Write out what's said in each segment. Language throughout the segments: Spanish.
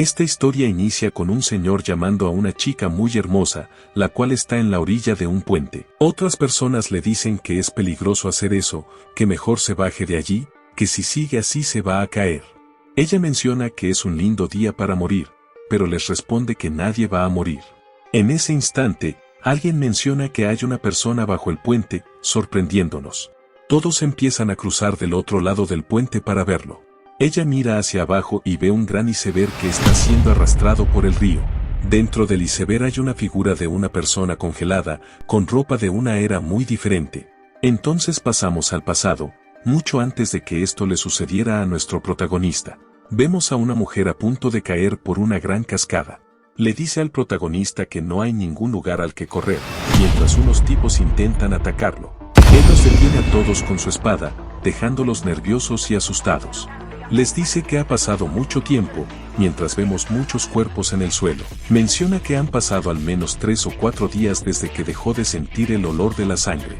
Esta historia inicia con un señor llamando a una chica muy hermosa, la cual está en la orilla de un puente. Otras personas le dicen que es peligroso hacer eso, que mejor se baje de allí, que si sigue así se va a caer. Ella menciona que es un lindo día para morir, pero les responde que nadie va a morir. En ese instante, alguien menciona que hay una persona bajo el puente, sorprendiéndonos. Todos empiezan a cruzar del otro lado del puente para verlo. Ella mira hacia abajo y ve un gran iceberg que está siendo arrastrado por el río. Dentro del iceberg hay una figura de una persona congelada, con ropa de una era muy diferente. Entonces pasamos al pasado, mucho antes de que esto le sucediera a nuestro protagonista. Vemos a una mujer a punto de caer por una gran cascada. Le dice al protagonista que no hay ningún lugar al que correr, mientras unos tipos intentan atacarlo. Él los detiene a todos con su espada, dejándolos nerviosos y asustados. Les dice que ha pasado mucho tiempo, mientras vemos muchos cuerpos en el suelo. Menciona que han pasado al menos 3 o 4 días desde que dejó de sentir el olor de la sangre.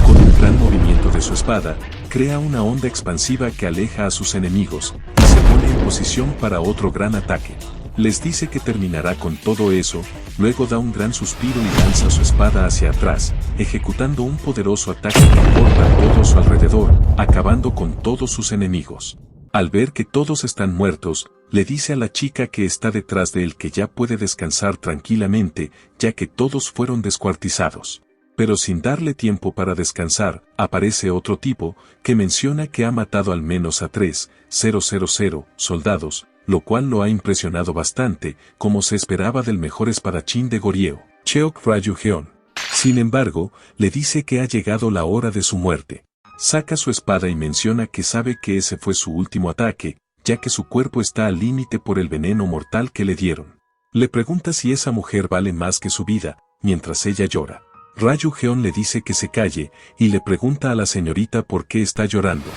Con un gran movimiento de su espada, crea una onda expansiva que aleja a sus enemigos, y se pone en posición para otro gran ataque. Les dice que terminará con todo eso, luego da un gran suspiro y lanza su espada hacia atrás, ejecutando un poderoso ataque que corta todo a su alrededor, acabando con todos sus enemigos. Al ver que todos están muertos, le dice a la chica que está detrás de él que ya puede descansar tranquilamente, ya que todos fueron descuartizados. Pero sin darle tiempo para descansar, aparece otro tipo, que menciona que ha matado al menos a 3,000 soldados, lo cual lo ha impresionado bastante, como se esperaba del mejor espadachín de Goryeo, Cheok Ryu-jeon. Sin embargo, le dice que ha llegado la hora de su muerte. Saca su espada y menciona que sabe que ese fue su último ataque, ya que su cuerpo está al límite por el veneno mortal que le dieron. Le pregunta si esa mujer vale más que su vida, mientras ella llora. Ryu-jeon le dice que se calle, y le pregunta a la señorita por qué está llorando.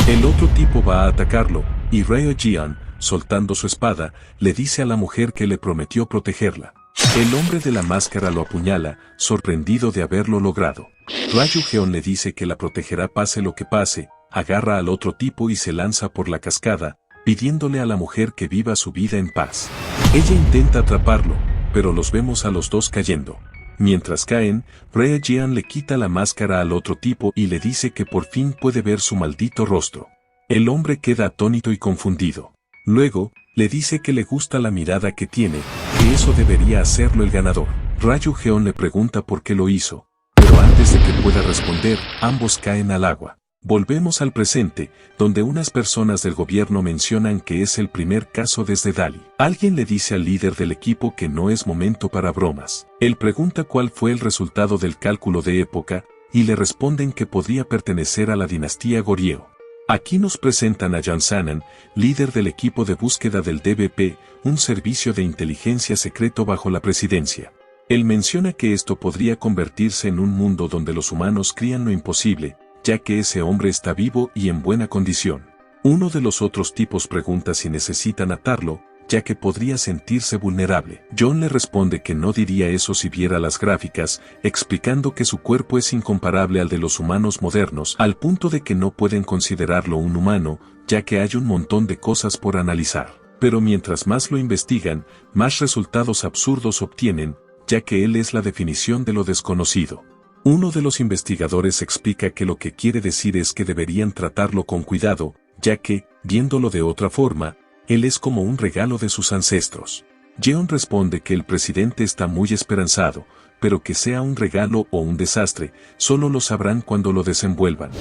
El otro tipo va a atacarlo, y Ryu-jeon, soltando su espada, le dice a la mujer que le prometió protegerla. El hombre de la máscara lo apuñala, sorprendido de haberlo logrado. Ryu-jeon le dice que la protegerá pase lo que pase, agarra al otro tipo y se lanza por la cascada, pidiéndole a la mujer que viva su vida en paz. Ella intenta atraparlo, pero los vemos a los dos cayendo. Mientras caen, Ryu-jeon le quita la máscara al otro tipo y le dice que por fin puede ver su maldito rostro. El hombre queda atónito y confundido. Luego, le dice que le gusta la mirada que tiene, que eso debería hacerlo el ganador. Ryu-jeon le pregunta por qué lo hizo, pero antes de que pueda responder, ambos caen al agua. Volvemos al presente, donde unas personas del gobierno mencionan que es el primer caso desde Dali. Alguien le dice al líder del equipo que no es momento para bromas. Él pregunta cuál fue el resultado del cálculo de época, y le responden que podría pertenecer a la dinastía Goryeo. Aquí nos presentan a Jan Sanan, líder del equipo de búsqueda del DBP, un servicio de inteligencia secreto bajo la presidencia. Él menciona que esto podría convertirse en un mundo donde los humanos crían lo imposible, ya que ese hombre está vivo y en buena condición. Uno de los otros tipos pregunta si necesitan atarlo, ya que podría sentirse vulnerable. John le responde que no diría eso si viera las gráficas, explicando que su cuerpo es incomparable al de los humanos modernos, al punto de que no pueden considerarlo un humano, ya que hay un montón de cosas por analizar. Pero mientras más lo investigan, más resultados absurdos obtienen, ya que él es la definición de lo desconocido. Uno de los investigadores explica que lo que quiere decir es que deberían tratarlo con cuidado, ya que, viéndolo de otra forma, él es como un regalo de sus ancestros. Jeon responde que el presidente está muy esperanzado, pero que sea un regalo o un desastre, solo lo sabrán cuando lo desenvuelvan.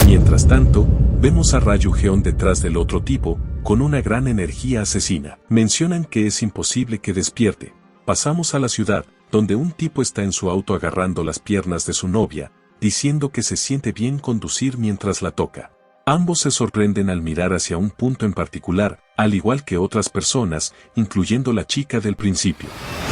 Mientras tanto, vemos a Ryu-jeon detrás del otro tipo, con una gran energía asesina. Mencionan que es imposible que despierte. Pasamos a la ciudad, donde un tipo está en su auto agarrando las piernas de su novia, diciendo que se siente bien conducir mientras la toca. Ambos se sorprenden al mirar hacia un punto en particular, al igual que otras personas, incluyendo la chica del principio.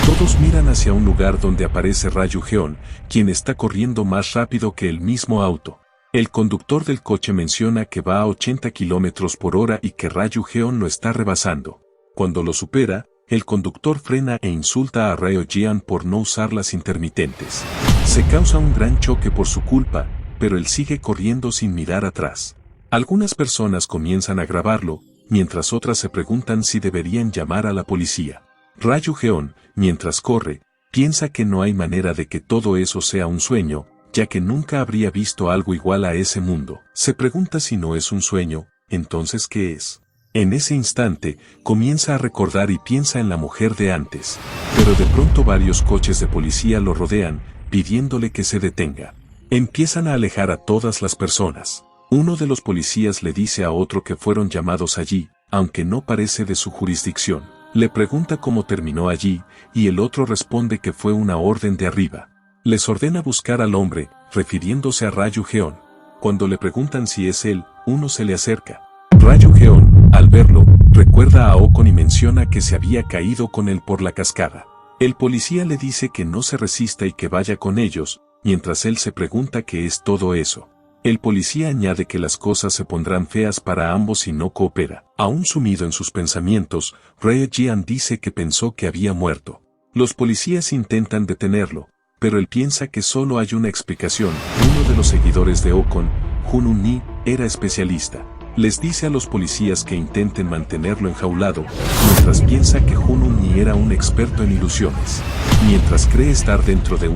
Todos miran hacia un lugar donde aparece Ryu-jeon, quien está corriendo más rápido que el mismo auto. El conductor del coche menciona que va a 80 km por hora y que Ryu-jeon lo está rebasando. Cuando lo supera, el conductor frena e insulta a Ryu-jeon por no usar las intermitentes. Se causa un gran choque por su culpa, pero él sigue corriendo sin mirar atrás. Algunas personas comienzan a grabarlo, mientras otras se preguntan si deberían llamar a la policía. Ryu-Geon, mientras corre, piensa que no hay manera de que todo eso sea un sueño, ya que nunca habría visto algo igual a ese mundo. Se pregunta si no es un sueño, entonces ¿qué es? En ese instante, comienza a recordar y piensa en la mujer de antes. Pero de pronto varios coches de policía lo rodean, pidiéndole que se detenga. Empiezan a alejar a todas las personas. Uno de los policías le dice a otro que fueron llamados allí, aunque no parece de su jurisdicción. Le pregunta cómo terminó allí, y el otro responde que fue una orden de arriba. Les ordena buscar al hombre, refiriéndose a Ryu-Geon. Cuando le preguntan si es él, uno se le acerca. Ryu-Geon, al verlo, recuerda a Okon y menciona que se había caído con él por la cascada. El policía le dice que no se resista y que vaya con ellos, mientras él se pregunta qué es todo eso. El policía añade que las cosas se pondrán feas para ambos si no coopera. Aún sumido en sus pensamientos, Ryu-Geon dice que pensó que había muerto. Los policías intentan detenerlo, pero él piensa que solo hay una explicación. Uno de los seguidores de Okon, Junun-ni, era especialista. Les dice a los policías que intenten mantenerlo enjaulado, mientras piensa que Junun-ni era un experto en ilusiones. Mientras cree estar dentro de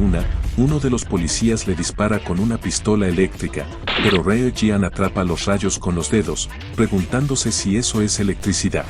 uno de los policías le dispara con una pistola eléctrica, pero Ryu-Geon atrapa los rayos con los dedos, preguntándose si eso es electricidad.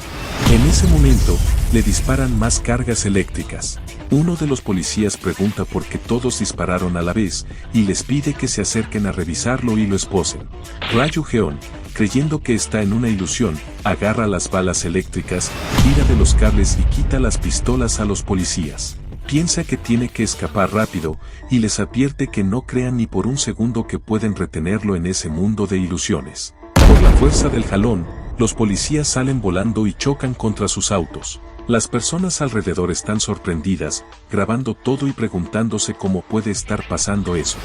En ese momento, le disparan más cargas eléctricas. Uno de los policías pregunta por qué todos dispararon a la vez, y les pide que se acerquen a revisarlo y lo esposen. Ryu-Geon, creyendo que está en una ilusión, agarra las balas eléctricas, tira de los cables y quita las pistolas a los policías. Piensa que tiene que escapar rápido, y les advierte que no crean ni por un segundo que pueden retenerlo en ese mundo de ilusiones. Por la fuerza del jalón, los policías salen volando y chocan contra sus autos. Las personas alrededor están sorprendidas, grabando todo y preguntándose cómo puede estar pasando eso.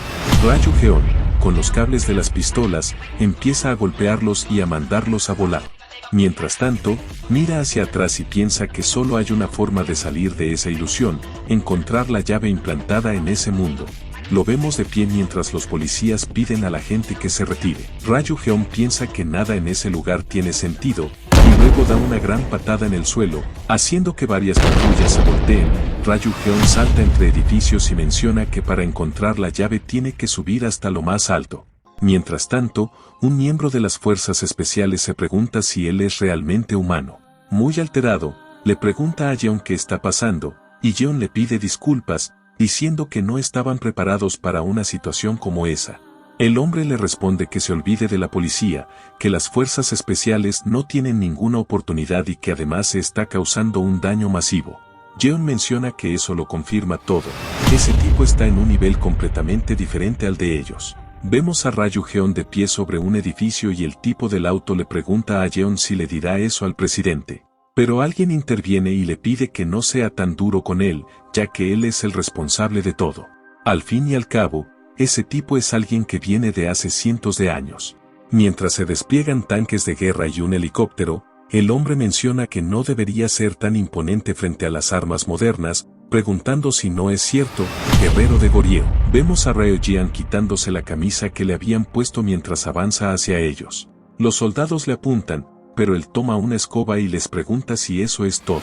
Ryu-Geon, con los cables de las pistolas, empieza a golpearlos y a mandarlos a volar. Mientras tanto, mira hacia atrás y piensa que solo hay una forma de salir de esa ilusión, encontrar la llave implantada en ese mundo. Lo vemos de pie mientras los policías piden a la gente que se retire. Ryu-Geon piensa que nada en ese lugar tiene sentido, y luego da una gran patada en el suelo, haciendo que varias patrullas se volteen. Ryu-Geon salta entre edificios y menciona que para encontrar la llave tiene que subir hasta lo más alto. Mientras tanto, un miembro de las fuerzas especiales se pregunta si él es realmente humano. Muy alterado, le pregunta a Yeon qué está pasando, y Yeon le pide disculpas, diciendo que no estaban preparados para una situación como esa. El hombre le responde que se olvide de la policía, que las fuerzas especiales no tienen ninguna oportunidad y que además se está causando un daño masivo. Yeon menciona que eso lo confirma todo. Ese tipo está en un nivel completamente diferente al de ellos. Vemos a Ryu-Geon de pie sobre un edificio y el tipo del auto le pregunta a Yeon si le dirá eso al presidente. Pero alguien interviene y le pide que no sea tan duro con él, ya que él es el responsable de todo. Al fin y al cabo, ese tipo es alguien que viene de hace cientos de años. Mientras se despliegan tanques de guerra y un helicóptero, el hombre menciona que no debería ser tan imponente frente a las armas modernas, preguntando si no es cierto, guerrero de Goryeo. Vemos a Ryu-Geon quitándose la camisa que le habían puesto mientras avanza hacia ellos. Los soldados le apuntan, pero él toma una escoba y les pregunta si eso es todo.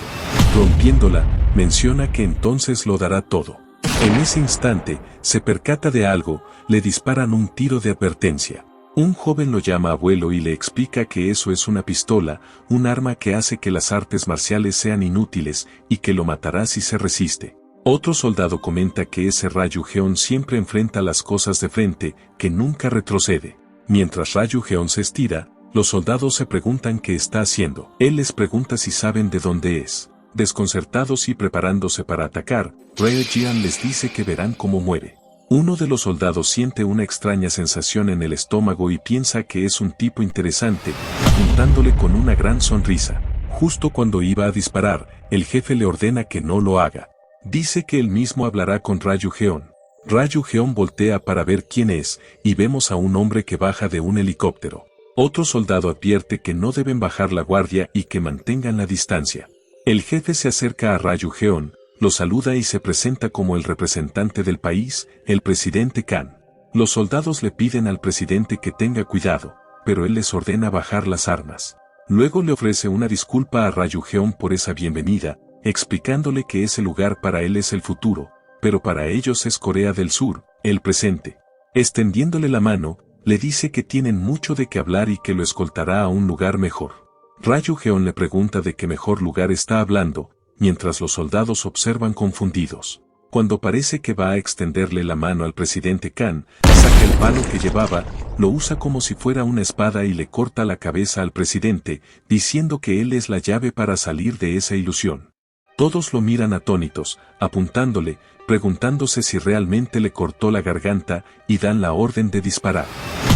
Rompiéndola, menciona que entonces lo dará todo. En ese instante, se percata de algo, le disparan un tiro de advertencia. Un joven lo llama abuelo y le explica que eso es una pistola, un arma que hace que las artes marciales sean inútiles y que lo matará si se resiste. Otro soldado comenta que ese Ryu-Geon siempre enfrenta las cosas de frente, que nunca retrocede. Mientras Ryu-Geon se estira, los soldados se preguntan qué está haciendo. Él les pregunta si saben de dónde es. Desconcertados y preparándose para atacar, Ryu-Geon les dice que verán cómo muere. Uno de los soldados siente una extraña sensación en el estómago y piensa que es un tipo interesante, apuntándole con una gran sonrisa. Justo cuando iba a disparar, el jefe le ordena que no lo haga. Dice que él mismo hablará con Ryu-Geon. Ryu-Geon voltea para ver quién es, y vemos a un hombre que baja de un helicóptero. Otro soldado advierte que no deben bajar la guardia y que mantengan la distancia. El jefe se acerca a Ryu-Geon, lo saluda y se presenta como el representante del país, el presidente Kan. Los soldados le piden al presidente que tenga cuidado, pero él les ordena bajar las armas. Luego le ofrece una disculpa a Ryujeon por esa bienvenida, explicándole que ese lugar para él es el futuro, pero para ellos es Corea del Sur, el presente. Extendiéndole la mano, le dice que tienen mucho de qué hablar y que lo escoltará a un lugar mejor. Ryujeon le pregunta de qué mejor lugar está hablando, mientras los soldados observan confundidos. Cuando parece que va a extenderle la mano al presidente Kan, saca el palo que llevaba, lo usa como si fuera una espada y le corta la cabeza al presidente, diciendo que él es la llave para salir de esa ilusión. Todos lo miran atónitos, apuntándole, preguntándose si realmente le cortó la garganta, y dan la orden de disparar.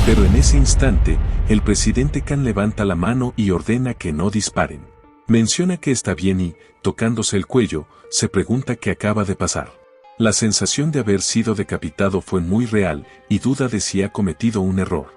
Pero en ese instante, el presidente Kan levanta la mano y ordena que no disparen. Menciona que está bien y, tocándose el cuello, se pregunta qué acaba de pasar. La sensación de haber sido decapitado fue muy real, y duda de si ha cometido un error.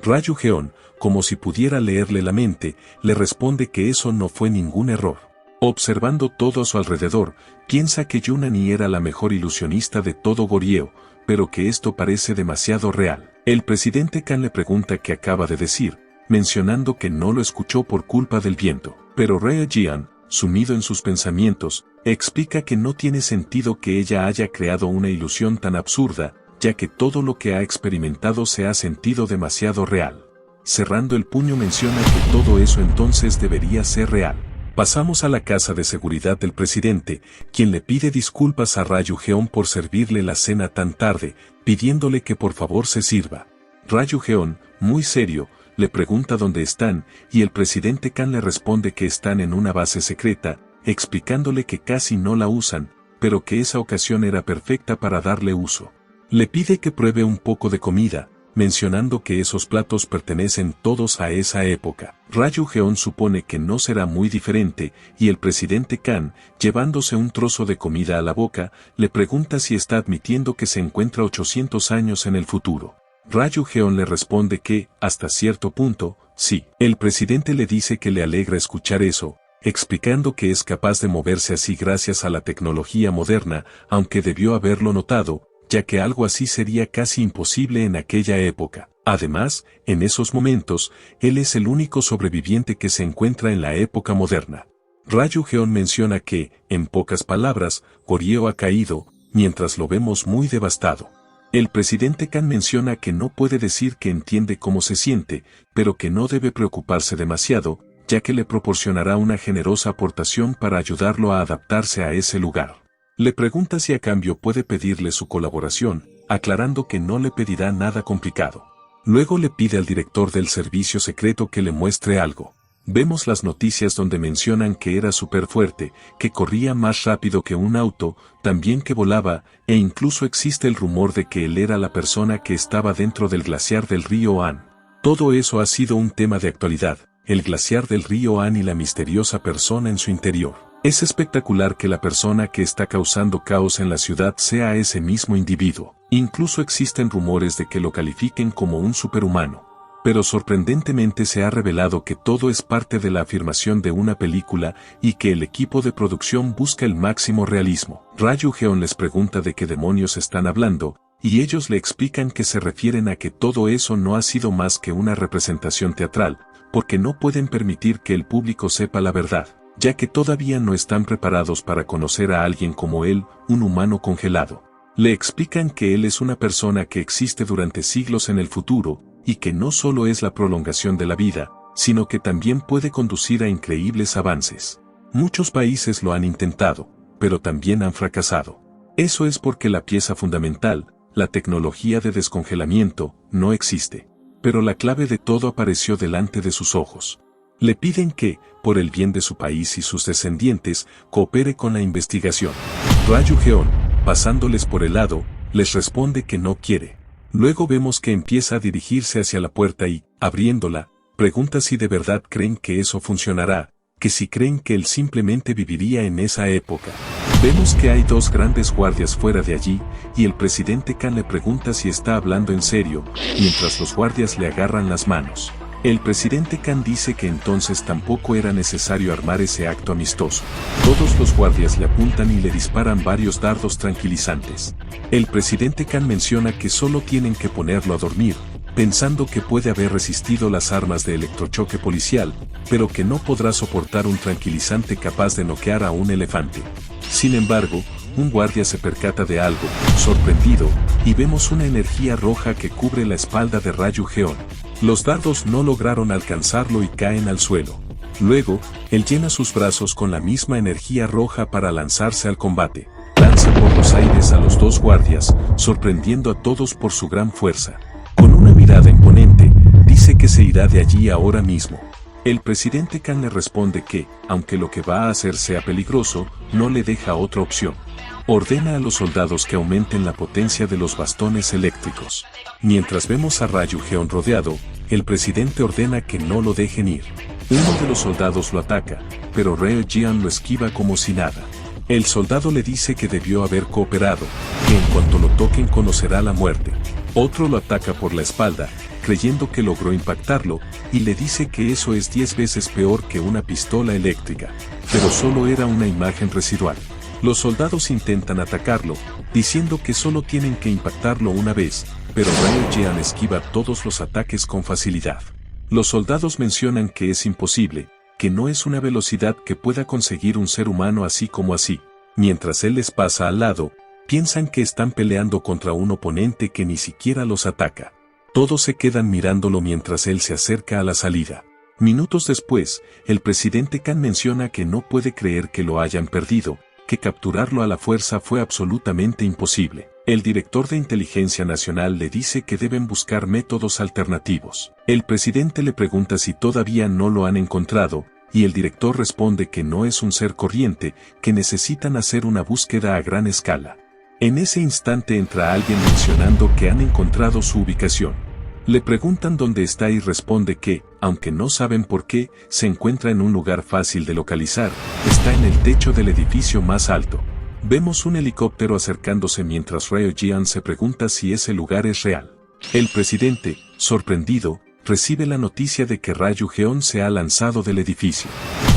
Ryujeon, como si pudiera leerle la mente, le responde que eso no fue ningún error. Observando todo a su alrededor, piensa que Yunani era la mejor ilusionista de todo Goryeo, pero que esto parece demasiado real. El presidente Kan le pregunta qué acaba de decir, mencionando que no lo escuchó por culpa del viento. Pero Ryejeon, sumido en sus pensamientos, explica que no tiene sentido que ella haya creado una ilusión tan absurda, ya que todo lo que ha experimentado se ha sentido demasiado real. Cerrando el puño menciona que todo eso entonces debería ser real. Pasamos a la casa de seguridad del presidente, quien le pide disculpas a Ryujeon por servirle la cena tan tarde, pidiéndole que por favor se sirva. Ryujeon, muy serio, le pregunta dónde están, y el presidente Kan le responde que están en una base secreta, explicándole que casi no la usan, pero que esa ocasión era perfecta para darle uso. Le pide que pruebe un poco de comida, mencionando que esos platos pertenecen todos a esa época. Ryujeon supone que no será muy diferente, y el presidente Kan, llevándose un trozo de comida a la boca, le pregunta si está admitiendo que se encuentra 800 años en el futuro. Ryujeon le responde que, hasta cierto punto, sí. El presidente le dice que le alegra escuchar eso, explicando que es capaz de moverse así gracias a la tecnología moderna, aunque debió haberlo notado, ya que algo así sería casi imposible en aquella época. Además, en esos momentos, él es el único sobreviviente que se encuentra en la época moderna. Ryujeon menciona que, en pocas palabras, Goryeo ha caído, mientras lo vemos muy devastado. El presidente Kan menciona que no puede decir que entiende cómo se siente, pero que no debe preocuparse demasiado, ya que le proporcionará una generosa aportación para ayudarlo a adaptarse a ese lugar. Le pregunta si a cambio puede pedirle su colaboración, aclarando que no le pedirá nada complicado. Luego le pide al director del servicio secreto que le muestre algo. Vemos las noticias donde mencionan que era súper fuerte, que corría más rápido que un auto, también que volaba, e incluso existe el rumor de que él era la persona que estaba dentro del glaciar del río Han. Todo eso ha sido un tema de actualidad, el glaciar del río Han y la misteriosa persona en su interior. Es espectacular que la persona que está causando caos en la ciudad sea ese mismo individuo. Incluso existen rumores de que lo califiquen como un superhumano. Pero sorprendentemente se ha revelado que todo es parte de la afirmación de una película y que el equipo de producción busca el máximo realismo. Ryujeon les pregunta de qué demonios están hablando, y ellos le explican que se refieren a que todo eso no ha sido más que una representación teatral, porque no pueden permitir que el público sepa la verdad, ya que todavía no están preparados para conocer a alguien como él, un humano congelado. Le explican que él es una persona que existe durante siglos en el futuro, y que no solo es la prolongación de la vida, sino que también puede conducir a increíbles avances. Muchos países lo han intentado, pero también han fracasado. Eso es porque la pieza fundamental, la tecnología de descongelamiento, no existe. Pero la clave de todo apareció delante de sus ojos. Le piden que, por el bien de su país y sus descendientes, coopere con la investigación. Ryujeon, pasándoles por el lado, les responde que no quiere. Luego vemos que empieza a dirigirse hacia la puerta y, abriéndola, pregunta si de verdad creen que eso funcionará, que si creen que él simplemente viviría en esa época. Vemos que hay dos grandes guardias fuera de allí, y el presidente Kan le pregunta si está hablando en serio, mientras los guardias le agarran las manos. El presidente Kan dice que entonces tampoco era necesario armar ese acto amistoso. Todos los guardias le apuntan y le disparan varios dardos tranquilizantes. El presidente Kan menciona que solo tienen que ponerlo a dormir, pensando que puede haber resistido las armas de electrochoque policial, pero que no podrá soportar un tranquilizante capaz de noquear a un elefante. Sin embargo, un guardia se percata de algo, sorprendido, y vemos una energía roja que cubre la espalda de Ryu-Jeon. Los dardos no lograron alcanzarlo y caen al suelo. Luego, él llena sus brazos con la misma energía roja para lanzarse al combate. Lanza por los aires a los dos guardias, sorprendiendo a todos por su gran fuerza. Con una mirada imponente, dice que se irá de allí ahora mismo. El presidente Kan le responde que, aunque lo que va a hacer sea peligroso, no le deja otra opción. Ordena a los soldados que aumenten la potencia de los bastones eléctricos. Mientras vemos a Ryu-Jeon rodeado, el presidente ordena que no lo dejen ir. Uno de los soldados lo ataca, pero Ryu-Jeon lo esquiva como si nada. El soldado le dice que debió haber cooperado, que en cuanto lo toquen conocerá la muerte. Otro lo ataca por la espalda, creyendo que logró impactarlo, y le dice que eso es 10 veces peor que una pistola eléctrica. Pero solo era una imagen residual. Los soldados intentan atacarlo, diciendo que solo tienen que impactarlo una vez, pero Ryu-Jeon esquiva todos los ataques con facilidad. Los soldados mencionan que es imposible, que no es una velocidad que pueda conseguir un ser humano así como así. Mientras él les pasa al lado, piensan que están peleando contra un oponente que ni siquiera los ataca. Todos se quedan mirándolo mientras él se acerca a la salida. Minutos después, el presidente Kan menciona que no puede creer que lo hayan perdido, que capturarlo a la fuerza fue absolutamente imposible. El director de Inteligencia Nacional le dice que deben buscar métodos alternativos. El presidente le pregunta si todavía no lo han encontrado, y el director responde que no es un ser corriente, que necesitan hacer una búsqueda a gran escala. En ese instante entra alguien mencionando que han encontrado su ubicación. Le preguntan dónde está y responde que, aunque no saben por qué, se encuentra en un lugar fácil de localizar, está en el techo del edificio más alto. Vemos un helicóptero acercándose mientras Ryu-Jeon se pregunta si ese lugar es real. El presidente, sorprendido, recibe la noticia de que Ryu-Jeon se ha lanzado del edificio.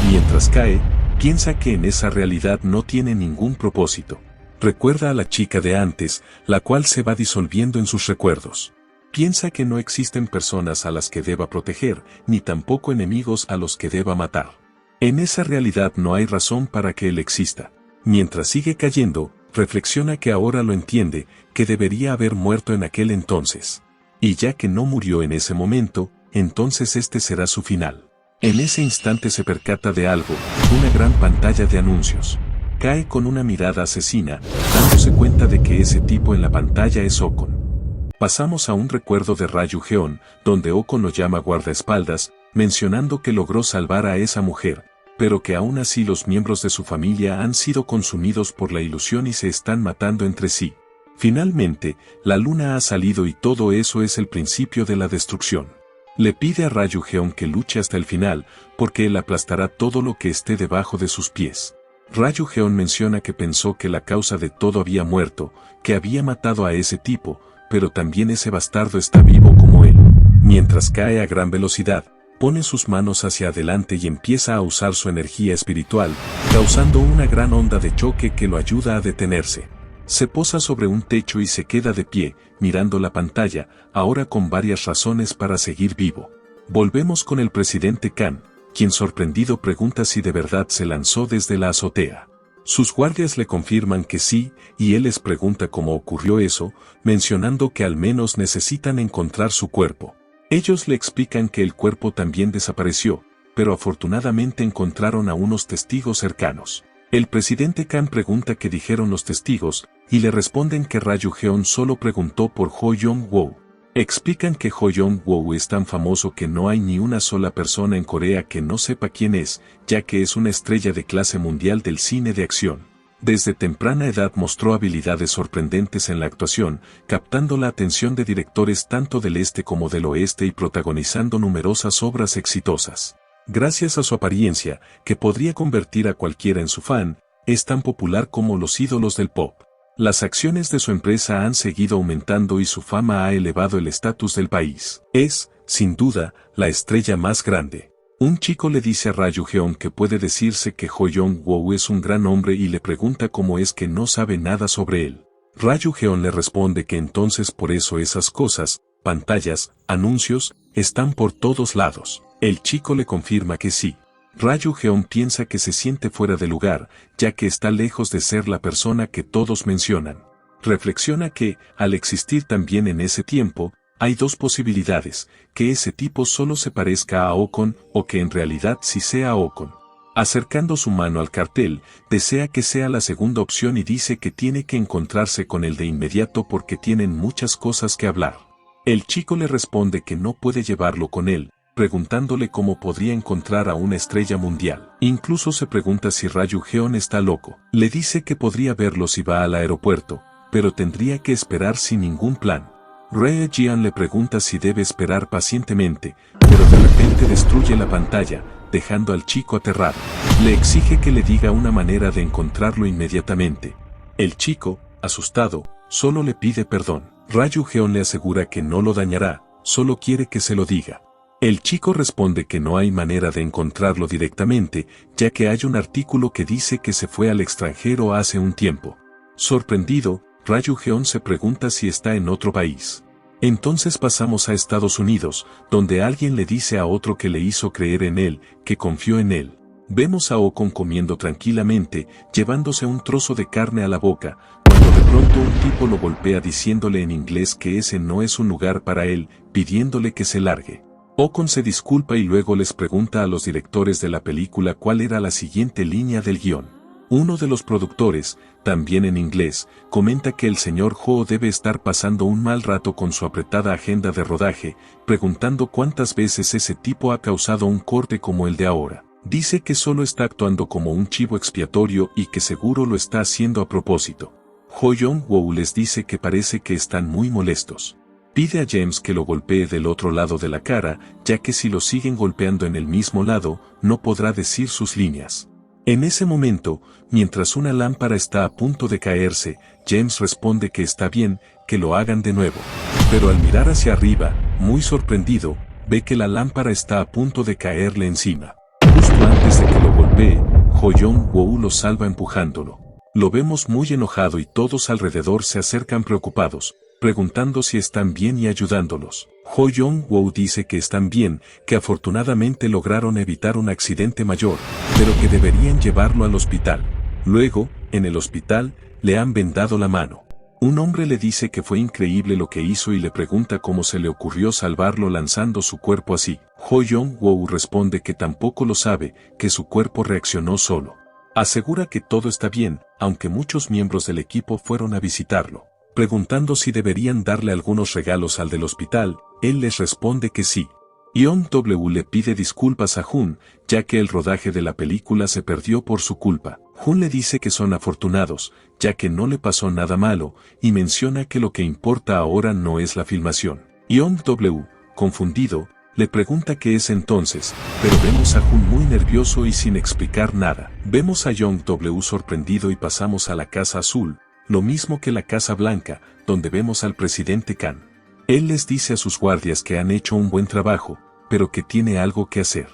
Mientras cae, piensa que en esa realidad no tiene ningún propósito. Recuerda a la chica de antes, la cual se va disolviendo en sus recuerdos. Piensa que no existen personas a las que deba proteger, ni tampoco enemigos a los que deba matar. En esa realidad no hay razón para que él exista. Mientras sigue cayendo, reflexiona que ahora lo entiende, que debería haber muerto en aquel entonces. Y ya que no murió en ese momento, entonces este será su final. En ese instante se percata de algo, una gran pantalla de anuncios. Cae con una mirada asesina, dándose cuenta de que ese tipo en la pantalla es Okon. Pasamos a un recuerdo de Ryu-Jeon, donde Okon lo llama guardaespaldas, mencionando que logró salvar a esa mujer, pero que aún así los miembros de su familia han sido consumidos por la ilusión y se están matando entre sí. Finalmente, la luna ha salido y todo eso es el principio de la destrucción. Le pide a Ryu-Jeon que luche hasta el final, porque él aplastará todo lo que esté debajo de sus pies. Ryu-Jeon menciona que pensó que la causa de todo había muerto, que había matado a ese tipo, pero también ese bastardo está vivo como él. Mientras cae a gran velocidad, pone sus manos hacia adelante y empieza a usar su energía espiritual, causando una gran onda de choque que lo ayuda a detenerse. Se posa sobre un techo y se queda de pie, mirando la pantalla, ahora con varias razones para seguir vivo. Volvemos con el presidente Kan, quien sorprendido pregunta si de verdad se lanzó desde la azotea. Sus guardias le confirman que sí, y él les pregunta cómo ocurrió eso, mencionando que al menos necesitan encontrar su cuerpo. Ellos le explican que el cuerpo también desapareció, pero afortunadamente encontraron a unos testigos cercanos. El presidente Kan pregunta qué dijeron los testigos, y le responden que Ryu-Jeon solo preguntó por Ho Yong-woo. Explican que Ho Yong-woo es tan famoso que no hay ni una sola persona en Corea que no sepa quién es, ya que es una estrella de clase mundial del cine de acción. Desde temprana edad mostró habilidades sorprendentes en la actuación, captando la atención de directores tanto del este como del oeste y protagonizando numerosas obras exitosas. Gracias a su apariencia, que podría convertir a cualquiera en su fan, es tan popular como los ídolos del pop. Las acciones de su empresa han seguido aumentando y su fama ha elevado el estatus del país. Es, sin duda, la estrella más grande. Un chico le dice a Ryu-Jeon que puede decirse que Ho Yong-woo es un gran hombre y le pregunta cómo es que no sabe nada sobre él. Ryu-Jeon le responde que entonces por eso esas cosas, pantallas, anuncios, están por todos lados. El chico le confirma que sí. Ryu-Geon piensa que se siente fuera de lugar, ya que está lejos de ser la persona que todos mencionan. Reflexiona que, al existir también en ese tiempo, hay dos posibilidades, que ese tipo solo se parezca a Ocon o que en realidad sí sea Ocon. Acercando su mano al cartel, desea que sea la segunda opción y dice que tiene que encontrarse con él de inmediato porque tienen muchas cosas que hablar. El chico le responde que no puede llevarlo con él, preguntándole cómo podría encontrar a una estrella mundial. Incluso se pregunta si Ryu-Geon está loco. Le dice que podría verlo si va al aeropuerto, pero tendría que esperar sin ningún plan. Ryu-Geon le pregunta si debe esperar pacientemente, pero de repente destruye la pantalla, dejando al chico aterrado. Le exige que le diga una manera de encontrarlo inmediatamente. El chico, asustado, solo le pide perdón. Ryu-Geon le asegura que no lo dañará, solo quiere que se lo diga. El chico responde que no hay manera de encontrarlo directamente, ya que hay un artículo que dice que se fue al extranjero hace un tiempo. Sorprendido, Ryu-Geon se pregunta si está en otro país. Entonces pasamos a Estados Unidos, donde alguien le dice a otro que le hizo creer en él, que confió en él. Vemos a Ocon comiendo tranquilamente, llevándose un trozo de carne a la boca, cuando de pronto un tipo lo golpea diciéndole en inglés que ese no es un lugar para él, pidiéndole que se largue. Ocon se disculpa y luego les pregunta a los directores de la película cuál era la siguiente línea del guión. Uno de los productores, también en inglés, comenta que el señor Ho debe estar pasando un mal rato con su apretada agenda de rodaje, preguntando cuántas veces ese tipo ha causado un corte como el de ahora. Dice que solo está actuando como un chivo expiatorio y que seguro lo está haciendo a propósito. Ho Young-woo les dice que parece que están muy molestos. Pide a James que lo golpee del otro lado de la cara, ya que si lo siguen golpeando en el mismo lado, no podrá decir sus líneas. En ese momento, mientras una lámpara está a punto de caerse, James responde que está bien, que lo hagan de nuevo. Pero al mirar hacia arriba, muy sorprendido, ve que la lámpara está a punto de caerle encima. Justo antes de que lo golpee, Ho Young-woo lo salva empujándolo. Lo vemos muy enojado y todos alrededor se acercan preocupados, preguntando si están bien y ayudándolos. Ho Young-woo dice que están bien, que afortunadamente lograron evitar un accidente mayor, pero que deberían llevarlo al hospital. Luego, en el hospital, le han vendado la mano. Un hombre le dice que fue increíble lo que hizo y le pregunta cómo se le ocurrió salvarlo lanzando su cuerpo así. Ho Young-woo responde que tampoco lo sabe, que su cuerpo reaccionó solo. Asegura que todo está bien, aunque muchos miembros del equipo fueron a visitarlo. Preguntando si deberían darle algunos regalos al del hospital, él les responde que sí. Yeon-woo le pide disculpas a Jun, ya que el rodaje de la película se perdió por su culpa. Jun le dice que son afortunados, ya que no le pasó nada malo, y menciona que lo que importa ahora no es la filmación. Yeon-woo, confundido, le pregunta qué es entonces, pero vemos a Jun muy nervioso y sin explicar nada. Vemos a Yeon-woo sorprendido y pasamos a la Casa Azul, lo mismo que la Casa Blanca, donde vemos al presidente Khan. Él les dice a sus guardias que han hecho un buen trabajo, pero que tiene algo que hacer.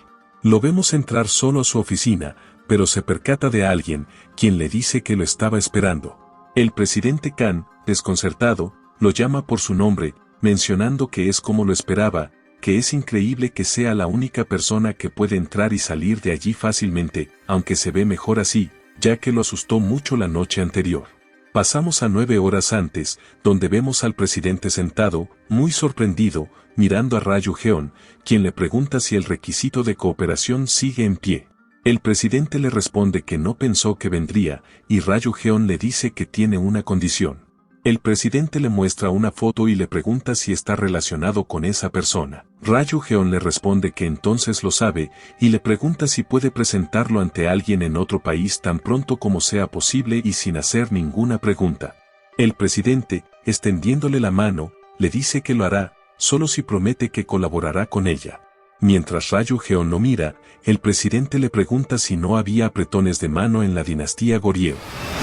Lo vemos entrar solo a su oficina, pero se percata de alguien, quien le dice que lo estaba esperando. El presidente Khan, desconcertado, lo llama por su nombre, mencionando que es como lo esperaba, que es increíble que sea la única persona que puede entrar y salir de allí fácilmente, aunque se ve mejor así, ya que lo asustó mucho la noche anterior. Pasamos a 9 horas antes, donde vemos al presidente sentado, muy sorprendido, mirando a Ryu-Geon, quien le pregunta si el requisito de cooperación sigue en pie. El presidente le responde que no pensó que vendría, y Ryu-Geon le dice que tiene una condición. El presidente le muestra una foto y le pregunta si está relacionado con esa persona. Ryu-Geon le responde que entonces lo sabe, y le pregunta si puede presentarlo ante alguien en otro país tan pronto como sea posible y sin hacer ninguna pregunta. El presidente, extendiéndole la mano, le dice que lo hará, solo si promete que colaborará con ella. Mientras Ryu-Geon lo mira, el presidente le pregunta si no había apretones de mano en la dinastía Goryeo.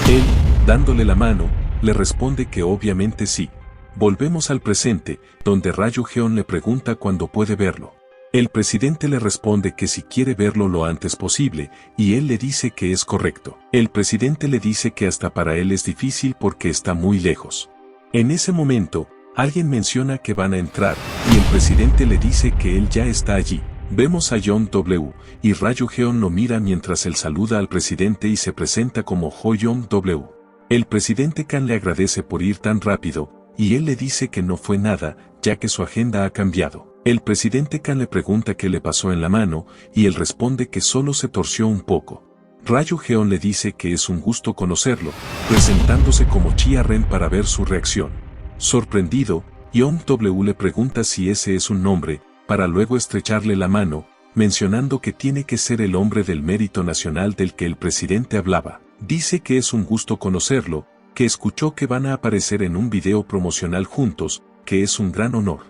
Él, dándole la mano, le responde que obviamente sí. Volvemos al presente, donde Ryu-Geon le pregunta cuándo puede verlo. El presidente le responde que si quiere verlo lo antes posible, y él le dice que es correcto. El presidente le dice que hasta para él es difícil porque está muy lejos. En ese momento, Alguien menciona que van a entrar, y el presidente le dice que él ya está allí. Vemos a John W. y Ryu Jeon lo mira mientras él saluda al presidente y se presenta como Ho-Young W. El presidente Kang le agradece por ir tan rápido, y él le dice que no fue nada, ya que su agenda ha cambiado. El presidente Kang le pregunta qué le pasó en la mano, y él responde que solo se torció un poco. Ryu Jeon le dice que es un gusto conocerlo, presentándose como Chia Ren para ver su reacción. Sorprendido, Young W le pregunta si ese es un nombre, para luego estrecharle la mano, mencionando que tiene que ser el hombre del mérito nacional del que el presidente hablaba. Dice que es un gusto conocerlo, que escuchó que van a aparecer en un video promocional juntos, que es un gran honor.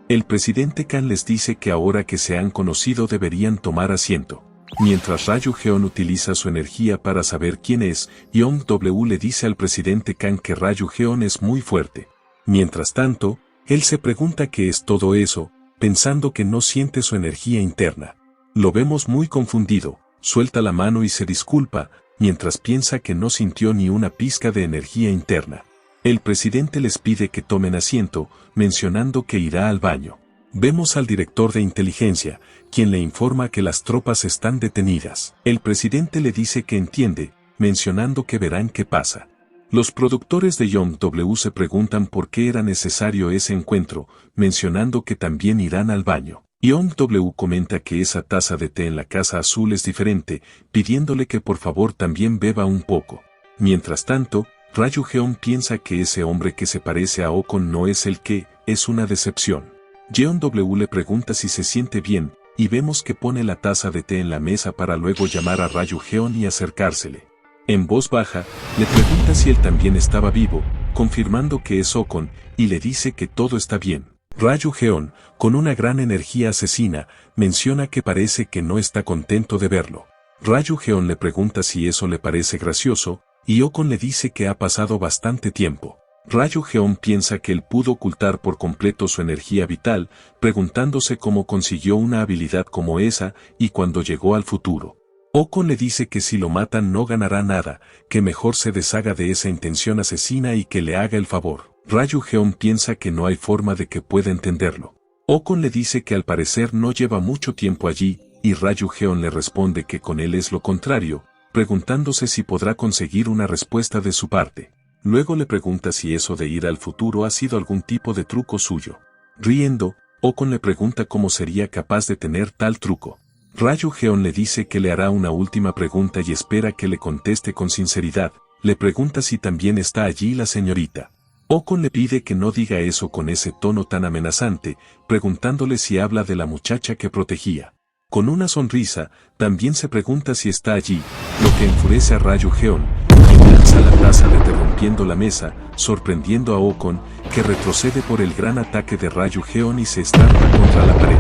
El presidente Kang les dice que ahora que se han conocido deberían tomar asiento. Mientras Ryu Jeon utiliza su energía para saber quién es, Young W le dice al presidente Kang que Ryu Jeon es muy fuerte. Mientras tanto, él se pregunta qué es todo eso, pensando que no siente su energía interna. Lo vemos muy confundido, suelta la mano y se disculpa, mientras piensa que no sintió ni una pizca de energía interna. El presidente les pide que tomen asiento, mencionando que irá al baño. Vemos al director de inteligencia, quien le informa que las tropas están detenidas. El presidente le dice que entiende, mencionando que verán qué pasa. Los productores de Young W se preguntan por qué era necesario ese encuentro, mencionando que también irán al baño. Young W comenta que esa taza de té en la Casa Azul es diferente, pidiéndole que por favor también beba un poco. Mientras tanto, Ryu Jeon piensa que ese hombre que se parece a Ocon no es el que, es una decepción. Young W le pregunta si se siente bien, y vemos que pone la taza de té en la mesa para luego llamar a Ryu Jeon y acercársele. En voz baja, le pregunta si él también estaba vivo, confirmando que es Ocon, y le dice que todo está bien. Ryu Jeon, con una gran energía asesina, menciona que parece que no está contento de verlo. Ryu Jeon le pregunta si eso le parece gracioso, y Ocon le dice que ha pasado bastante tiempo. Ryu Jeon piensa que él pudo ocultar por completo su energía vital, preguntándose cómo consiguió una habilidad como esa y cuando llegó al futuro. Ocon le dice que si lo matan no ganará nada, que mejor se deshaga de esa intención asesina y que le haga el favor. Ryu Jeon piensa que no hay forma de que pueda entenderlo. Ocon le dice que al parecer no lleva mucho tiempo allí, y Ryu Jeon le responde que con él es lo contrario, preguntándose si podrá conseguir una respuesta de su parte. Luego le pregunta si eso de ir al futuro ha sido algún tipo de truco suyo. Riendo, Ocon le pregunta cómo sería capaz de tener tal truco. Ryu Jeon le dice que le hará una última pregunta y espera que le conteste con sinceridad. Le pregunta si también está allí la señorita. Ocon le pide que no diga eso con ese tono tan amenazante, preguntándole si habla de la muchacha que protegía. Con una sonrisa, también se pregunta si está allí, lo que enfurece a Ryu Jeon, quien lanza la taza de té rompiendo la mesa, sorprendiendo a Ocon, que retrocede por el gran ataque de Ryu Jeon y se estampa contra la pared.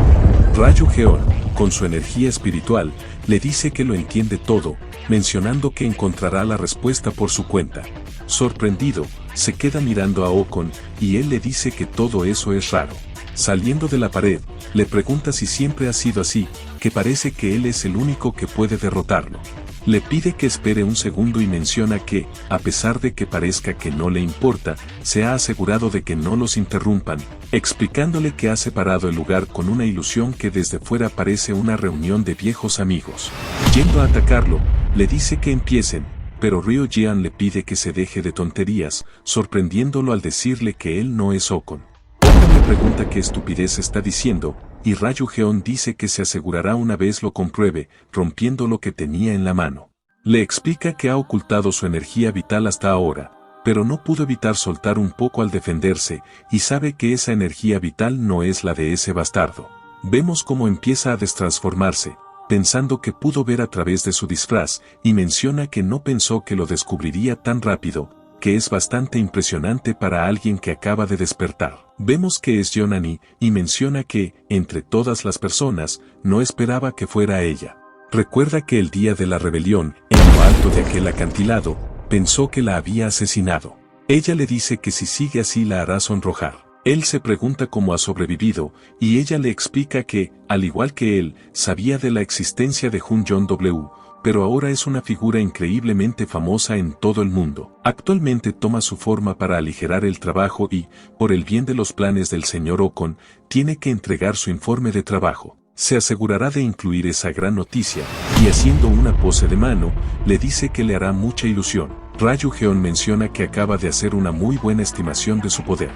Ryu Jeon, con su energía espiritual, le dice que lo entiende todo, mencionando que encontrará la respuesta por su cuenta. Sorprendido, se queda mirando a Ocon, y él le dice que todo eso es raro. Saliendo de la pared, le pregunta si siempre ha sido así, que parece que él es el único que puede derrotarlo. Le pide que espere un segundo y menciona que, a pesar de que parezca que no le importa, se ha asegurado de que no los interrumpan, explicándole que ha separado el lugar con una ilusión que desde fuera parece una reunión de viejos amigos. Yendo a atacarlo, le dice que empiecen, pero Ryu Jeon le pide que se deje de tonterías, sorprendiéndolo al decirle que él no es Ocon. Ocon le pregunta qué estupidez está diciendo, y Ryu Jeon dice que se asegurará una vez lo compruebe, rompiendo lo que tenía en la mano. Le explica que ha ocultado su energía vital hasta ahora, pero no pudo evitar soltar un poco al defenderse, y sabe que esa energía vital no es la de ese bastardo. Vemos cómo empieza a destransformarse, pensando que pudo ver a través de su disfraz, y menciona que no pensó que lo descubriría tan rápido, que es bastante impresionante para alguien que acaba de despertar. Vemos que es Yonani, y menciona que, entre todas las personas, no esperaba que fuera ella. Recuerda que el día de la rebelión, en lo alto de aquel acantilado, pensó que la había asesinado. Ella le dice que si sigue así la hará sonrojar. Él se pregunta cómo ha sobrevivido, y ella le explica que, al igual que él, sabía de la existencia de Hun Jong W, pero ahora es una figura increíblemente famosa en todo el mundo. Actualmente toma su forma para aligerar el trabajo y, por el bien de los planes del señor Ocon, tiene que entregar su informe de trabajo. Se asegurará de incluir esa gran noticia, y haciendo una pose de mano, le dice que le hará mucha ilusión. Ryu-Geon menciona que acaba de hacer una muy buena estimación de su poder.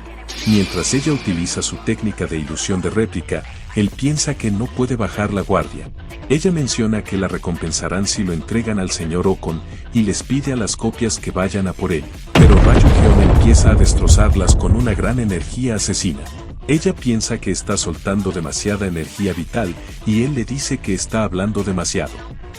Mientras ella utiliza su técnica de ilusión de réplica, él piensa que no puede bajar la guardia. Ella menciona que la recompensarán si lo entregan al señor Ocon, y les pide a las copias que vayan a por él. Pero Ryu-Geon empieza a destrozarlas con una gran energía asesina. Ella piensa que está soltando demasiada energía vital, y él le dice que está hablando demasiado.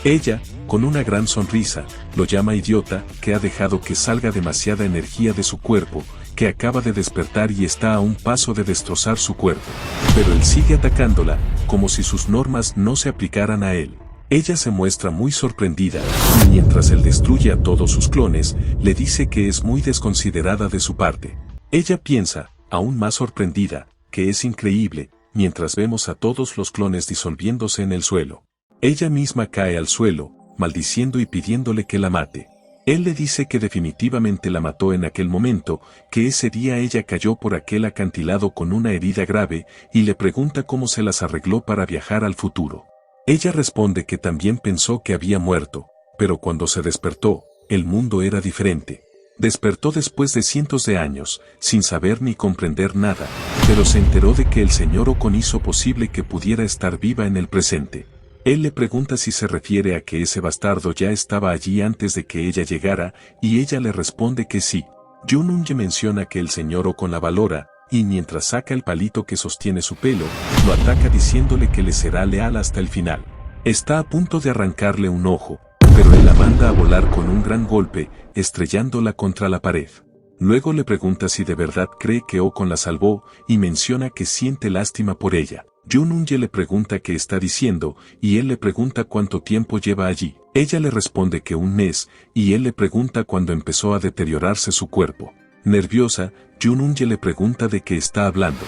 Ella, con una gran sonrisa, lo llama idiota, que ha dejado que salga demasiada energía de su cuerpo, que acaba de despertar y está a un paso de destrozar su cuerpo. Pero él sigue atacándola, como si sus normas no se aplicaran a él. Ella se muestra muy sorprendida, y mientras él destruye a todos sus clones, le dice que es muy desconsiderada de su parte. Ella piensa, aún más sorprendida, que es increíble, mientras vemos a todos los clones disolviéndose en el suelo. Ella misma cae al suelo, maldiciendo y pidiéndole que la mate. Él le dice que definitivamente la mató en aquel momento, que ese día ella cayó por aquel acantilado con una herida grave, y le pregunta cómo se las arregló para viajar al futuro. Ella responde que también pensó que había muerto, pero cuando se despertó, el mundo era diferente. Despertó después de cientos de años, sin saber ni comprender nada, pero se enteró de que el señor Ocon hizo posible que pudiera estar viva en el presente. Él le pregunta si se refiere a que ese bastardo ya estaba allí antes de que ella llegara, y ella le responde que sí. Yun-Unye menciona que el señor Ocon la valora, y mientras saca el palito que sostiene su pelo, lo ataca diciéndole que le será leal hasta el final. Está a punto de arrancarle un ojo, pero él la manda a volar con un gran golpe, estrellándola contra la pared. Luego le pregunta si de verdad cree que Ocon la salvó, y menciona que siente lástima por ella. Yun-Unye le pregunta qué está diciendo, y él le pregunta cuánto tiempo lleva allí. Ella le responde que un mes, y él le pregunta cuándo empezó a deteriorarse su cuerpo. Nerviosa, Yun-Unye le pregunta de qué está hablando.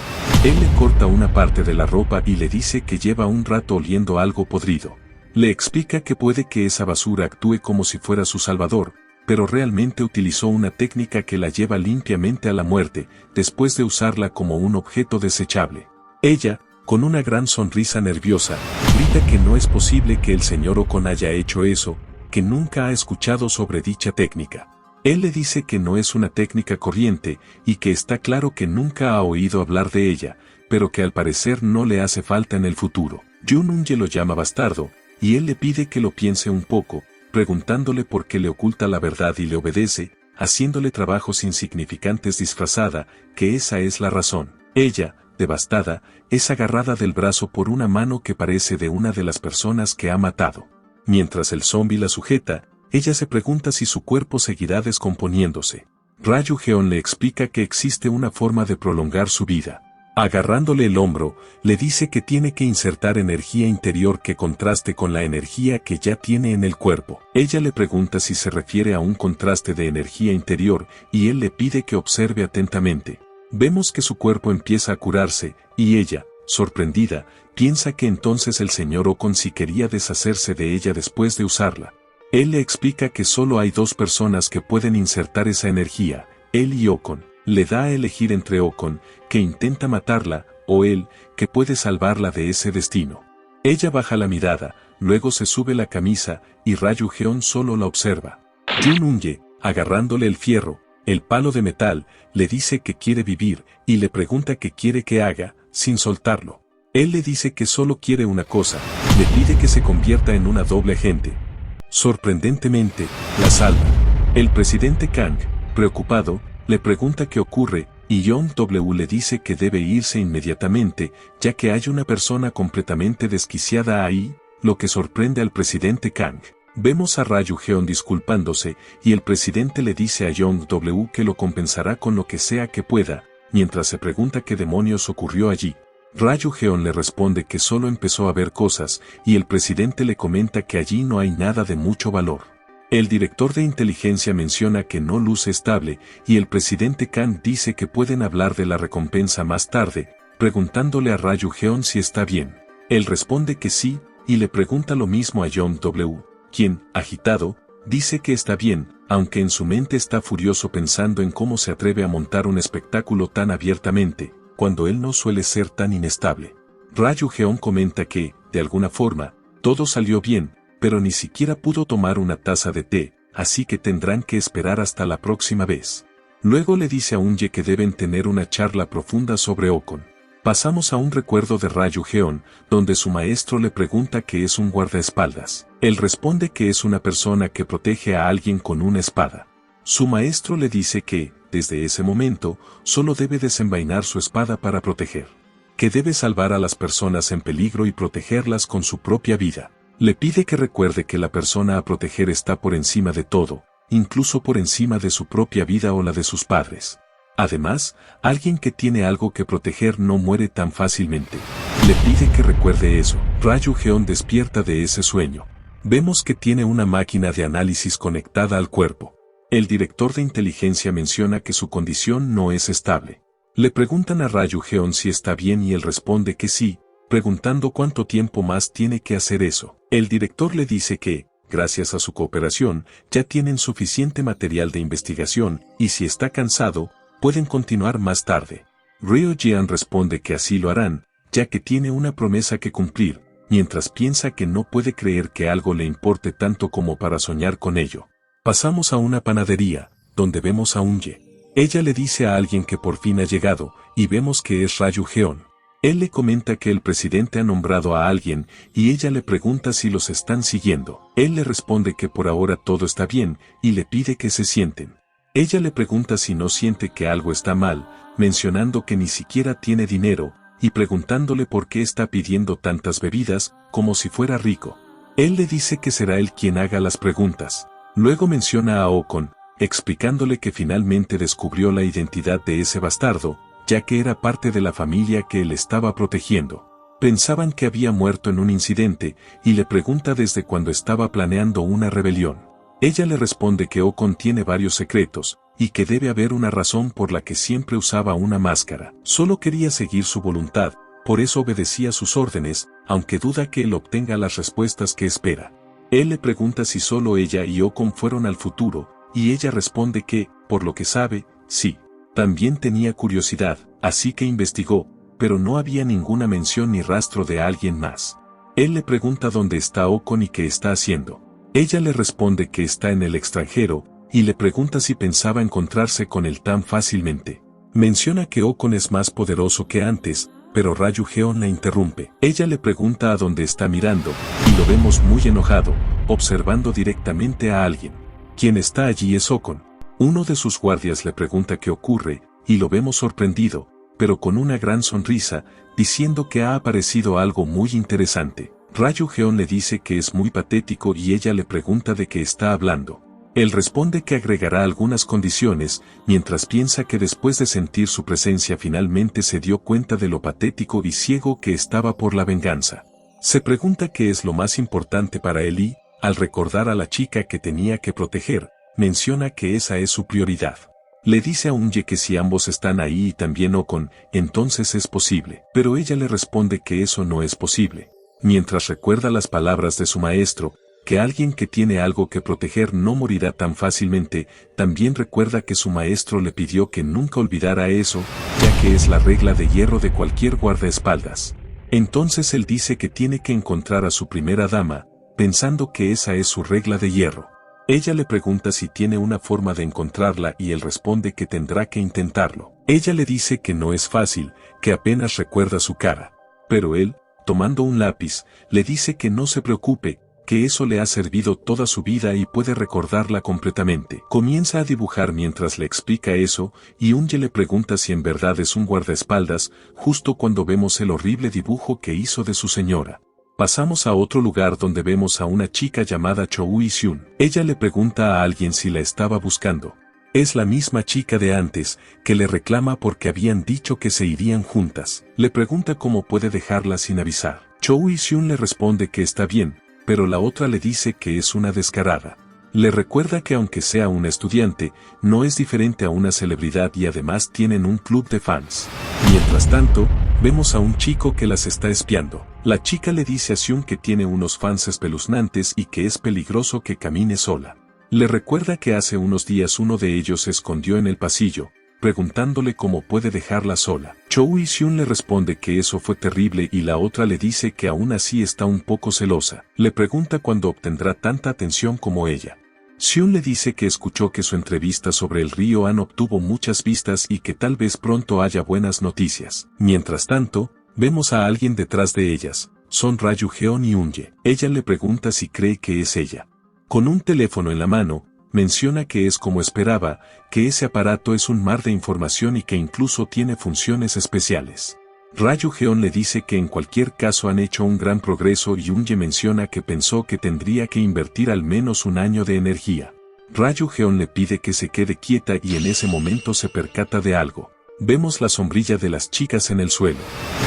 Él le corta una parte de la ropa y le dice que lleva un rato oliendo algo podrido. Le explica que puede que esa basura actúe como si fuera su salvador, pero realmente utilizó una técnica que la lleva limpiamente a la muerte, después de usarla como un objeto desechable. Ella, con una gran sonrisa nerviosa, grita que no es posible que el señor Ocon haya hecho eso, que nunca ha escuchado sobre dicha técnica. Él le dice que no es una técnica corriente, y que está claro que nunca ha oído hablar de ella, pero que al parecer no le hace falta en el futuro. Yun-Unye lo llama bastardo, y él le pide que lo piense un poco, preguntándole por qué le oculta la verdad y le obedece, haciéndole trabajos insignificantes disfrazada, que esa es la razón. Ella, devastada, es agarrada del brazo por una mano que parece de una de las personas que ha matado. Mientras el zombi la sujeta, ella se pregunta si su cuerpo seguirá descomponiéndose. Ryu-Geon le explica que existe una forma de prolongar su vida. Agarrándole el hombro, le dice que tiene que insertar energía interior que contraste con la energía que ya tiene en el cuerpo. Ella le pregunta si se refiere a un contraste de energía interior, y él le pide que observe atentamente. Vemos que su cuerpo empieza a curarse, y ella, sorprendida, piensa que entonces el señor Ocon sí quería deshacerse de ella después de usarla. Él le explica que solo hay dos personas que pueden insertar esa energía, él y Ocon. Le da a elegir entre Ocon, que intenta matarla, o él, que puede salvarla de ese destino. Ella baja la mirada, luego se sube la camisa, y Ryu-Geon solo la observa. Yun-Unye, agarrándole el fierro, el palo de metal, le dice que quiere vivir, y le pregunta qué quiere que haga, sin soltarlo. Él le dice que solo quiere una cosa, le pide que se convierta en una doble agente. Sorprendentemente, la salva. El presidente Kang, preocupado, le pregunta qué ocurre, y Young W le dice que debe irse inmediatamente, ya que hay una persona completamente desquiciada ahí, lo que sorprende al presidente Kang. Vemos a Ryu-Geon disculpándose, y el presidente le dice a Young W que lo compensará con lo que sea que pueda, mientras se pregunta qué demonios ocurrió allí. Ryu-Geon le responde que solo empezó a ver cosas, y el presidente le comenta que allí no hay nada de mucho valor. El director de inteligencia menciona que no luce estable, y el presidente Kang dice que pueden hablar de la recompensa más tarde, preguntándole a Ryu-Geon si está bien. Él responde que sí, y le pregunta lo mismo a Young W. quien, agitado, dice que está bien, aunque en su mente está furioso pensando en cómo se atreve a montar un espectáculo tan abiertamente, cuando él no suele ser tan inestable. Ryu-Geon comenta que, de alguna forma, todo salió bien, pero ni siquiera pudo tomar una taza de té, así que tendrán que esperar hasta la próxima vez. Luego le dice a Eunje que deben tener una charla profunda sobre Okon. Pasamos a un recuerdo de Ryu-Geon, donde su maestro le pregunta qué es un guardaespaldas. Él responde que es una persona que protege a alguien con una espada. Su maestro le dice que, desde ese momento, solo debe desenvainar su espada para proteger. Que debe salvar a las personas en peligro y protegerlas con su propia vida. Le pide que recuerde que la persona a proteger está por encima de todo, incluso por encima de su propia vida o la de sus padres. Además, alguien que tiene algo que proteger no muere tan fácilmente. Le pide que recuerde eso. Ryu-Geon despierta de ese sueño. Vemos que tiene una máquina de análisis conectada al cuerpo. El director de inteligencia menciona que su condición no es estable. Le preguntan a Ryu-Geon si está bien y él responde que sí, preguntando cuánto tiempo más tiene que hacer eso. El director le dice que, gracias a su cooperación, ya tienen suficiente material de investigación, y si está cansado, pueden continuar más tarde. Ryo-Jean responde que así lo harán, ya que tiene una promesa que cumplir, mientras piensa que no puede creer que algo le importe tanto como para soñar con ello. Pasamos a una panadería, donde vemos a Eunje. Ella le dice a alguien que por fin ha llegado, y vemos que es Ryu-Geon. Él le comenta que el presidente ha nombrado a alguien, y ella le pregunta si los están siguiendo. Él le responde que por ahora todo está bien, y le pide que se sienten. Ella le pregunta si no siente que algo está mal, mencionando que ni siquiera tiene dinero, y preguntándole por qué está pidiendo tantas bebidas, como si fuera rico. Él le dice que será él quien haga las preguntas. Luego menciona a Okon, explicándole que finalmente descubrió la identidad de ese bastardo, ya que era parte de la familia que él estaba protegiendo. Pensaban que había muerto en un incidente, y le pregunta desde cuando estaba planeando una rebelión. Ella le responde que Okon tiene varios secretos, y que debe haber una razón por la que siempre usaba una máscara. Solo quería seguir su voluntad, por eso obedecía sus órdenes, aunque duda que él obtenga las respuestas que espera. Él le pregunta si solo ella y Okon fueron al futuro, y ella responde que, por lo que sabe, sí. También tenía curiosidad, así que investigó, pero no había ninguna mención ni rastro de alguien más. Él le pregunta dónde está Okon y qué está haciendo. Ella le responde que está en el extranjero, y le pregunta si pensaba encontrarse con él tan fácilmente. Menciona que Okon es más poderoso que antes, pero Ryu-Geon la interrumpe. Ella le pregunta a dónde está mirando, y lo vemos muy enojado, observando directamente a alguien. Quien está allí es Okon. Uno de sus guardias le pregunta qué ocurre, y lo vemos sorprendido, pero con una gran sonrisa, diciendo que ha aparecido algo muy interesante. Ryu-Geon le dice que es muy patético y ella le pregunta de qué está hablando. Él responde que agregará algunas condiciones, mientras piensa que después de sentir su presencia finalmente se dio cuenta de lo patético y ciego que estaba por la venganza. Se pregunta qué es lo más importante para él y, al recordar a la chica que tenía que proteger, menciona que esa es su prioridad. Le dice a Eunje que si ambos están ahí y también Okon, entonces es posible, pero ella le responde que eso no es posible. Mientras recuerda las palabras de su maestro, que alguien que tiene algo que proteger no morirá tan fácilmente, también recuerda que su maestro le pidió que nunca olvidara eso, ya que es la regla de hierro de cualquier guardaespaldas. Entonces él dice que tiene que encontrar a su primera dama, pensando que esa es su regla de hierro. Ella le pregunta si tiene una forma de encontrarla y él responde que tendrá que intentarlo. Ella le dice que no es fácil, que apenas recuerda su cara. Pero él, tomando un lápiz, le dice que no se preocupe, que eso le ha servido toda su vida y puede recordarla completamente. Comienza a dibujar mientras le explica eso, y Eunje le pregunta si en verdad es un guardaespaldas, justo cuando vemos el horrible dibujo que hizo de su señora. Pasamos a otro lugar donde vemos a una chica llamada Chou Yi-Seun. Ella le pregunta a alguien si la estaba buscando. Es la misma chica de antes, que le reclama porque habían dicho que se irían juntas. Le pregunta cómo puede dejarla sin avisar. Chou Yi-Seun le responde que está bien, pero la otra le dice que es una descarada. Le recuerda que aunque sea una estudiante, no es diferente a una celebridad y además tienen un club de fans. Mientras tanto, vemos a un chico que las está espiando. La chica le dice a Xion que tiene unos fans espeluznantes y que es peligroso que camine sola. Le recuerda que hace unos días uno de ellos se escondió en el pasillo, preguntándole cómo puede dejarla sola. Chou y Xion le responde que eso fue terrible y la otra le dice que aún así está un poco celosa. Le pregunta cuándo obtendrá tanta atención como ella. Xion le dice que escuchó que su entrevista sobre el río Han obtuvo muchas vistas y que tal vez pronto haya buenas noticias. Mientras tanto, vemos a alguien detrás de ellas. Son Ryu Jeon y Eunje. Ella le pregunta si cree que es ella. Con un teléfono en la mano, menciona que es como esperaba, que ese aparato es un mar de información y que incluso tiene funciones especiales. Ryu Jeon le dice que en cualquier caso han hecho un gran progreso y Eunje menciona que pensó que tendría que invertir al menos un año de energía. Ryu Jeon le pide que se quede quieta y en ese momento se percata de algo. Vemos la sombrilla de las chicas en el suelo.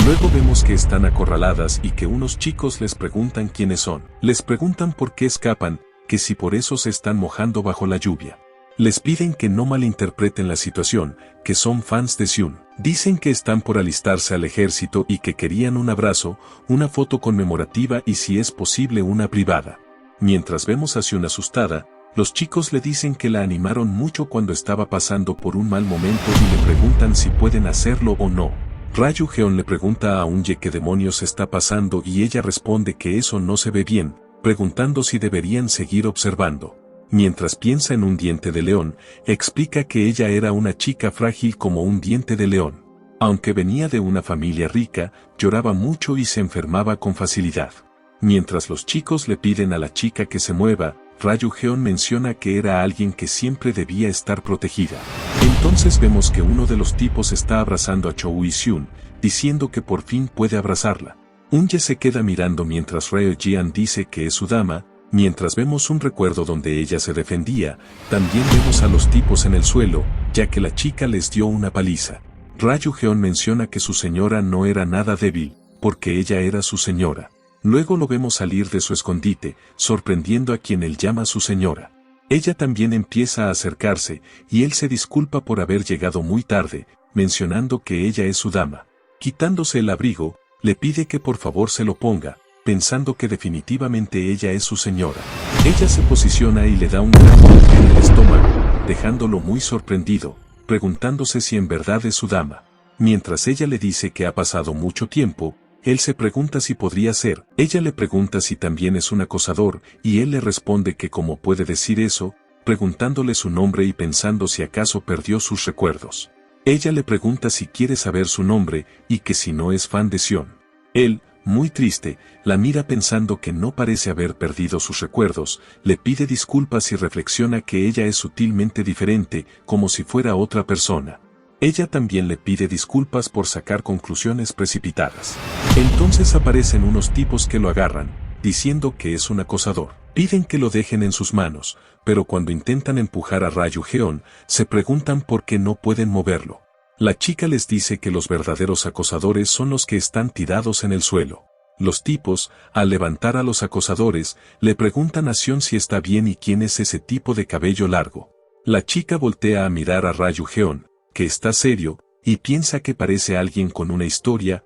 Luego vemos que están acorraladas y que unos chicos les preguntan quiénes son. Les preguntan por qué escapan, que si por eso se están mojando bajo la lluvia. Les piden que no malinterpreten la situación, que son fans de Xion. Dicen que están por alistarse al ejército y que querían un abrazo, una foto conmemorativa y si es posible una privada. Mientras vemos a Xion asustada, los chicos le dicen que la animaron mucho cuando estaba pasando por un mal momento y le preguntan si pueden hacerlo o no. Ryu Jeon le pregunta a Eunje qué demonios está pasando y ella responde que eso no se ve bien, preguntando si deberían seguir observando. Mientras piensa en un diente de león, explica que ella era una chica frágil como un diente de león. Aunque venía de una familia rica, lloraba mucho y se enfermaba con facilidad. Mientras los chicos le piden a la chica que se mueva, Ryu Jeon menciona que era alguien que siempre debía estar protegida. Entonces vemos que uno de los tipos está abrazando a Chou y Xion, diciendo que por fin puede abrazarla. Eunje se queda mirando mientras Ryu Jeon dice que es su dama. Mientras vemos un recuerdo donde ella se defendía, también vemos a los tipos en el suelo, ya que la chica les dio una paliza. Ryu Jeon menciona que su señora no era nada débil, porque ella era su señora. Luego lo vemos salir de su escondite, sorprendiendo a quien él llama su señora. Ella también empieza a acercarse, y él se disculpa por haber llegado muy tarde, mencionando que ella es su dama. Quitándose el abrigo, le pide que por favor se lo ponga, pensando que definitivamente ella es su señora. Ella se posiciona y le da un gran golpe en el estómago, dejándolo muy sorprendido, preguntándose si en verdad es su dama. Mientras ella le dice que ha pasado mucho tiempo, él se pregunta si podría ser. Ella le pregunta si también es un acosador, y él le responde que cómo puede decir eso, preguntándole su nombre y pensando si acaso perdió sus recuerdos. Ella le pregunta si quiere saber su nombre, y que si no es fan de Xion. Él, muy triste, la mira pensando que no parece haber perdido sus recuerdos, le pide disculpas y reflexiona que ella es sutilmente diferente, como si fuera otra persona. Ella también le pide disculpas por sacar conclusiones precipitadas. Entonces aparecen unos tipos que lo agarran, diciendo que es un acosador. Piden que lo dejen en sus manos, pero cuando intentan empujar a Ryu Jeon, se preguntan por qué no pueden moverlo. La chica les dice que los verdaderos acosadores son los que están tirados en el suelo. Los tipos, al levantar a los acosadores, le preguntan a Xion si está bien y quién es ese tipo de cabello largo. La chica voltea a mirar a Ryu Jeon, que está serio, y piensa que parece alguien con una historia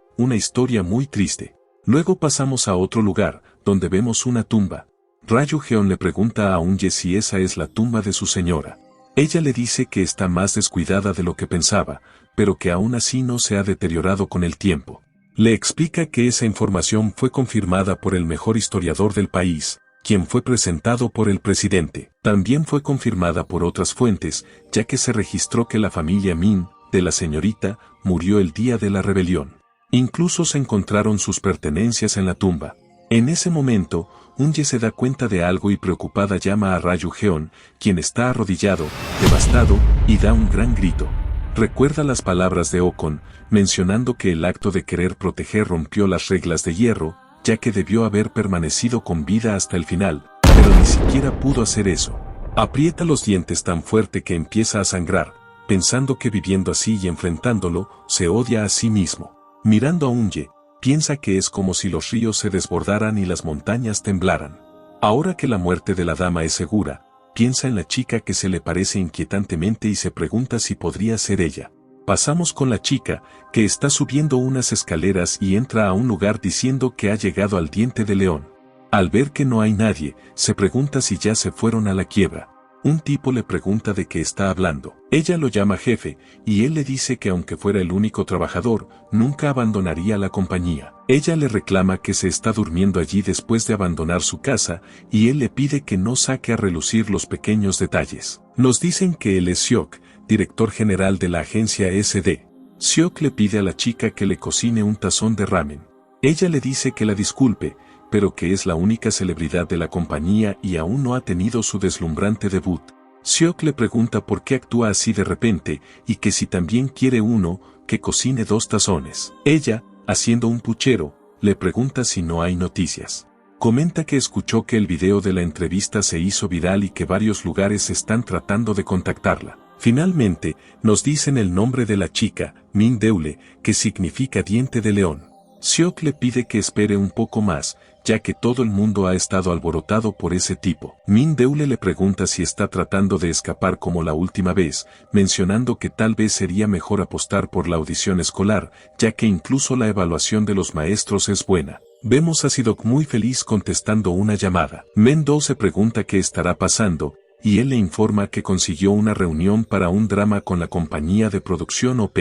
muy triste. Luego pasamos a otro lugar, donde vemos una tumba. Ryu Jeon le pregunta a Eunje si esa es la tumba de su señora. Ella le dice que está más descuidada de lo que pensaba, pero que aún así no se ha deteriorado con el tiempo. Le explica que esa información fue confirmada por el mejor historiador del país, quien fue presentado por el presidente. También fue confirmada por otras fuentes, ya que se registró que la familia Min, de la señorita, murió el día de la rebelión. Incluso se encontraron sus pertenencias en la tumba. En ese momento, Eunje se da cuenta de algo y preocupada llama a Ryu Jeon, quien está arrodillado, devastado, y da un gran grito. Recuerda las palabras de Okon, mencionando que el acto de querer proteger rompió las reglas de hierro, ya que debió haber permanecido con vida hasta el final, pero ni siquiera pudo hacer eso. Aprieta los dientes tan fuerte que empieza a sangrar, pensando que viviendo así y enfrentándolo, se odia a sí mismo. Mirando a Eunje, piensa que es como si los ríos se desbordaran y las montañas temblaran. Ahora que la muerte de la dama es segura, piensa en la chica que se le parece inquietantemente y se pregunta si podría ser ella. Pasamos con la chica, que está subiendo unas escaleras y entra a un lugar diciendo que ha llegado al diente de león. Al ver que no hay nadie, se pregunta si ya se fueron a la quiebra. Un tipo le pregunta de qué está hablando. Ella lo llama jefe, y él le dice que aunque fuera el único trabajador, nunca abandonaría la compañía. Ella le reclama que se está durmiendo allí después de abandonar su casa, y él le pide que no saque a relucir los pequeños detalles. Nos dicen que él es Seok, director general de la agencia SD. Seok le pide a la chica que le cocine un tazón de ramen. Ella le dice que la disculpe, pero que es la única celebridad de la compañía y aún no ha tenido su deslumbrante debut. Seok le pregunta por qué actúa así de repente y que si también quiere uno, que cocine 2 tazones. Ella, haciendo un puchero, le pregunta si no hay noticias. Comenta que escuchó que el video de la entrevista se hizo viral y que varios lugares están tratando de contactarla. Finalmente, nos dicen el nombre de la chica, Min Deule, que significa diente de león. Seok le pide que espere un poco más, ya que todo el mundo ha estado alborotado por ese tipo. Min Deule le pregunta si está tratando de escapar como la última vez, mencionando que tal vez sería mejor apostar por la audición escolar, ya que incluso la evaluación de los maestros es buena. Vemos a Sidok muy feliz contestando una llamada. Mendo se pregunta qué estará pasando, y él le informa que consiguió una reunión para un drama con la compañía de producción OP.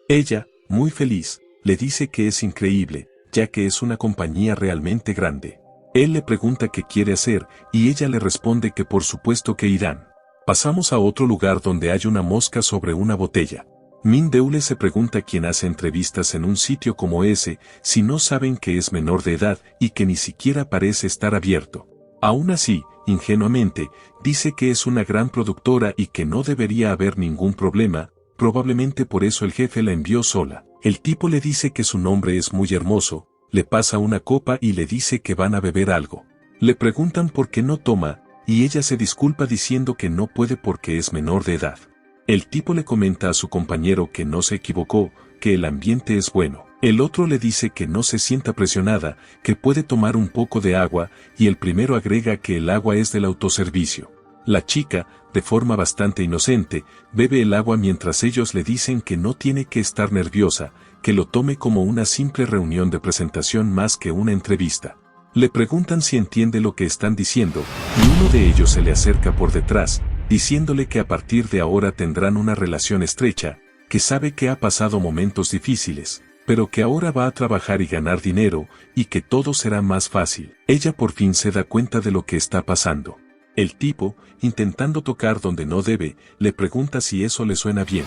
Ella, muy feliz, le dice que es increíble, ya que es una compañía realmente grande. Él le pregunta qué quiere hacer, y ella le responde que por supuesto que irán. Pasamos a otro lugar donde hay una mosca sobre una botella. Min Deule se pregunta quién hace entrevistas en un sitio como ese, si no saben que es menor de edad y que ni siquiera parece estar abierto. Aún así, ingenuamente, dice que es una gran productora y que no debería haber ningún problema, probablemente por eso el jefe la envió sola. El tipo le dice que su nombre es muy hermoso, le pasa una copa y le dice que van a beber algo. Le preguntan por qué no toma, y ella se disculpa diciendo que no puede porque es menor de edad. El tipo le comenta a su compañero que no se equivocó, que el ambiente es bueno. El otro le dice que no se sienta presionada, que puede tomar un poco de agua, y el primero agrega que el agua es del autoservicio. La chica, de forma bastante inocente, bebe el agua mientras ellos le dicen que no tiene que estar nerviosa, que lo tome como una simple reunión de presentación más que una entrevista. Le preguntan si entiende lo que están diciendo, y uno de ellos se le acerca por detrás, diciéndole que a partir de ahora tendrán una relación estrecha, que sabe que ha pasado momentos difíciles, pero que ahora va a trabajar y ganar dinero, y que todo será más fácil. Ella por fin se da cuenta de lo que está pasando. El tipo, intentando tocar donde no debe, le pregunta si eso le suena bien.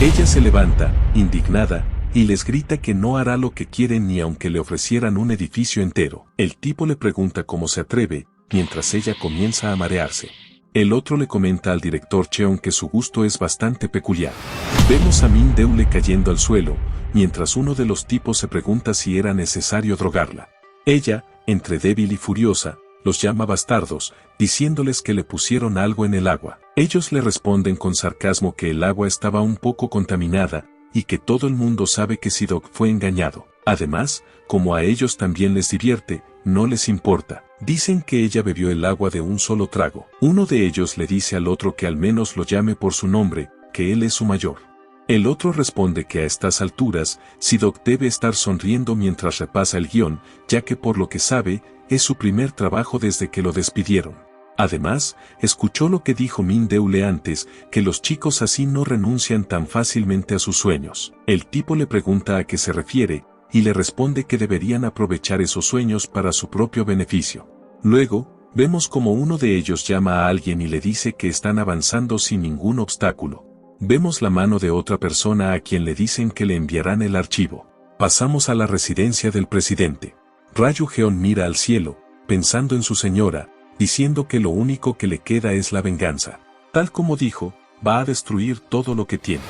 Ella se levanta, indignada, y les grita que no hará lo que quieren ni aunque le ofrecieran un edificio entero. El tipo le pregunta cómo se atreve, mientras ella comienza a marearse. El otro le comenta al director Cheon que su gusto es bastante peculiar. Vemos a Min Deule cayendo al suelo, mientras uno de los tipos se pregunta si era necesario drogarla. Ella, entre débil y furiosa, los llama bastardos, diciéndoles que le pusieron algo en el agua. Ellos le responden con sarcasmo que el agua estaba un poco contaminada, y que todo el mundo sabe que Sidok fue engañado. Además, como a ellos también les divierte, no les importa. Dicen que ella bebió el agua de un solo trago. Uno de ellos le dice al otro que al menos lo llame por su nombre, que él es su mayor. El otro responde que a estas alturas, Sidok debe estar sonriendo mientras repasa el guión, ya que por lo que sabe, es su primer trabajo desde que lo despidieron. Además, escuchó lo que dijo Min Deule antes, que los chicos así no renuncian tan fácilmente a sus sueños. El tipo le pregunta a qué se refiere, y le responde que deberían aprovechar esos sueños para su propio beneficio. Luego, vemos como uno de ellos llama a alguien y le dice que están avanzando sin ningún obstáculo. Vemos la mano de otra persona a quien le dicen que le enviarán el archivo. Pasamos a la residencia del presidente. Ryu Jeon mira al cielo, pensando en su señora, diciendo que lo único que le queda es la venganza. Tal como dijo, va a destruir todo lo que tiene.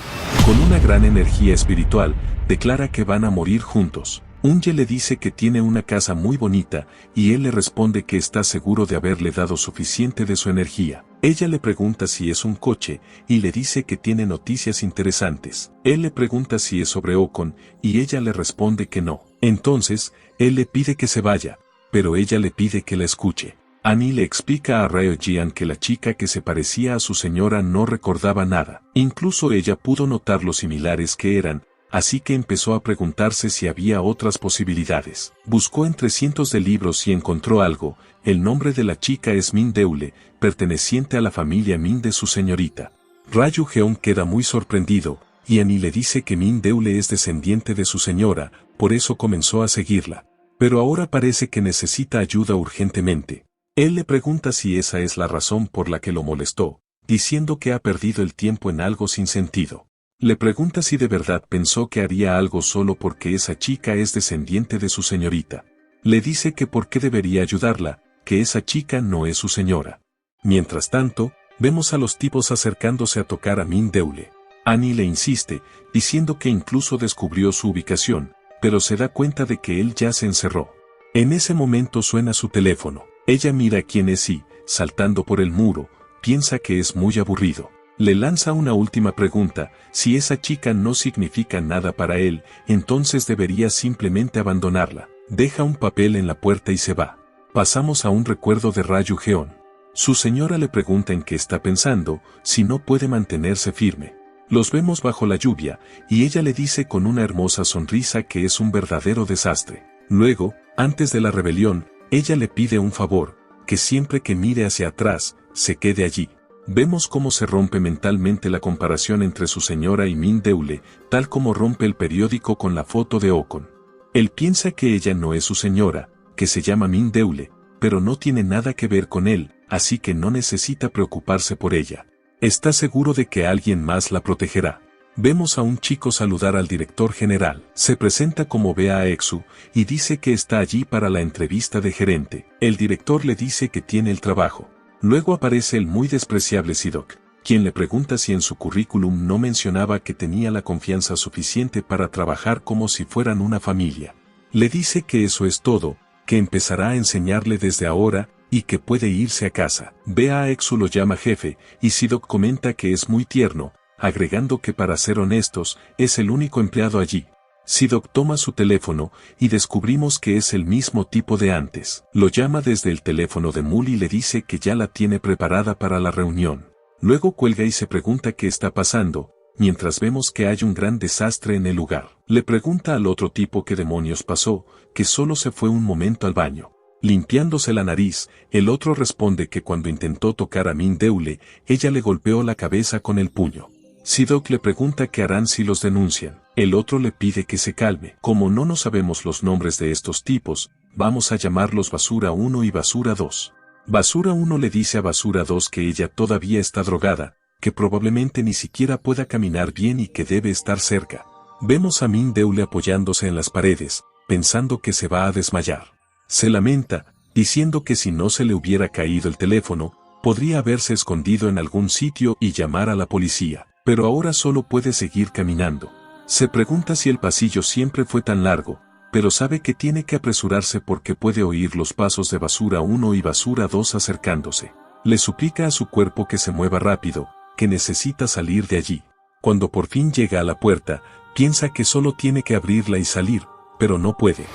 Con una gran energía espiritual, declara que van a morir juntos. Unye le dice que tiene una casa muy bonita, y él le responde que está seguro de haberle dado suficiente de su energía. Ella le pregunta si es un coche, y le dice que tiene noticias interesantes. Él le pregunta si es sobre Ocon, y ella le responde que no. Entonces, él le pide que se vaya, pero ella le pide que la escuche. Annie le explica a Ryo Jian que la chica que se parecía a su señora no recordaba nada. Incluso ella pudo notar lo similares que eran, así que empezó a preguntarse si había otras posibilidades. Buscó entre cientos de libros y encontró algo. El nombre de la chica es Min Deule, perteneciente a la familia Min de su señorita. Ryu Jeon queda muy sorprendido, y Annie le dice que Min Deule es descendiente de su señora, por eso comenzó a seguirla. Pero ahora parece que necesita ayuda urgentemente. Él le pregunta si esa es la razón por la que lo molestó, diciendo que ha perdido el tiempo en algo sin sentido. Le pregunta si de verdad pensó que haría algo solo porque esa chica es descendiente de su señorita. Le dice que por qué debería ayudarla, que esa chica no es su señora. Mientras tanto, vemos a los tipos acercándose a tocar a Min Deule. Annie le insiste, diciendo que incluso descubrió su ubicación, pero se da cuenta de que él ya se encerró. En ese momento suena su teléfono. Ella mira quién es y, saltando por el muro, piensa que es muy aburrido. Le lanza una última pregunta: si esa chica no significa nada para él, entonces debería simplemente abandonarla. Deja un papel en la puerta y se va. Pasamos a un recuerdo de Ryu Jeon. Su señora le pregunta en qué está pensando, si no puede mantenerse firme. Los vemos bajo la lluvia, y ella le dice con una hermosa sonrisa que es un verdadero desastre. Luego, antes de la rebelión, ella le pide un favor, que siempre que mire hacia atrás, se quede allí. Vemos cómo se rompe mentalmente la comparación entre su señora y Min Deule, tal como rompe el periódico con la foto de Ocon. Él piensa que ella no es su señora, que se llama Min Deule, pero no tiene nada que ver con él, así que no necesita preocuparse por ella. Está seguro de que alguien más la protegerá. Vemos a un chico saludar al director general. Se presenta como Bea Exu y dice que está allí para la entrevista de gerente. El director le dice que tiene el trabajo. Luego aparece el muy despreciable Sidok, quien le pregunta si en su currículum no mencionaba que tenía la confianza suficiente para trabajar como si fueran una familia. Le dice que eso es todo, que empezará a enseñarle desde ahora, y que puede irse a casa. Bea Exu lo llama jefe, y Sidok comenta que es muy tierno, agregando que para ser honestos, es el único empleado allí. Sidok toma su teléfono, y descubrimos que es el mismo tipo de antes. Lo llama desde el teléfono de Mul y le dice que ya la tiene preparada para la reunión. Luego cuelga y se pregunta qué está pasando, mientras vemos que hay un gran desastre en el lugar. Le pregunta al otro tipo qué demonios pasó, que solo se fue un momento al baño. Limpiándose la nariz, el otro responde que cuando intentó tocar a Min Deule, ella le golpeó la cabeza con el puño. Sidok le pregunta qué harán si los denuncian. El otro le pide que se calme. Como no nos sabemos los nombres de estos tipos, vamos a llamarlos Basura 1 y Basura 2. Basura 1 le dice a Basura 2 que ella todavía está drogada, que probablemente ni siquiera pueda caminar bien y que debe estar cerca. Vemos a Min Deule apoyándose en las paredes, pensando que se va a desmayar. Se lamenta, diciendo que si no se le hubiera caído el teléfono, podría haberse escondido en algún sitio y llamar a la policía, pero ahora solo puede seguir caminando. Se pregunta si el pasillo siempre fue tan largo, pero sabe que tiene que apresurarse porque puede oír los pasos de Basura 1 y Basura 2 acercándose. Le suplica a su cuerpo que se mueva rápido, que necesita salir de allí. Cuando por fin llega a la puerta, piensa que solo tiene que abrirla y salir, pero no puede.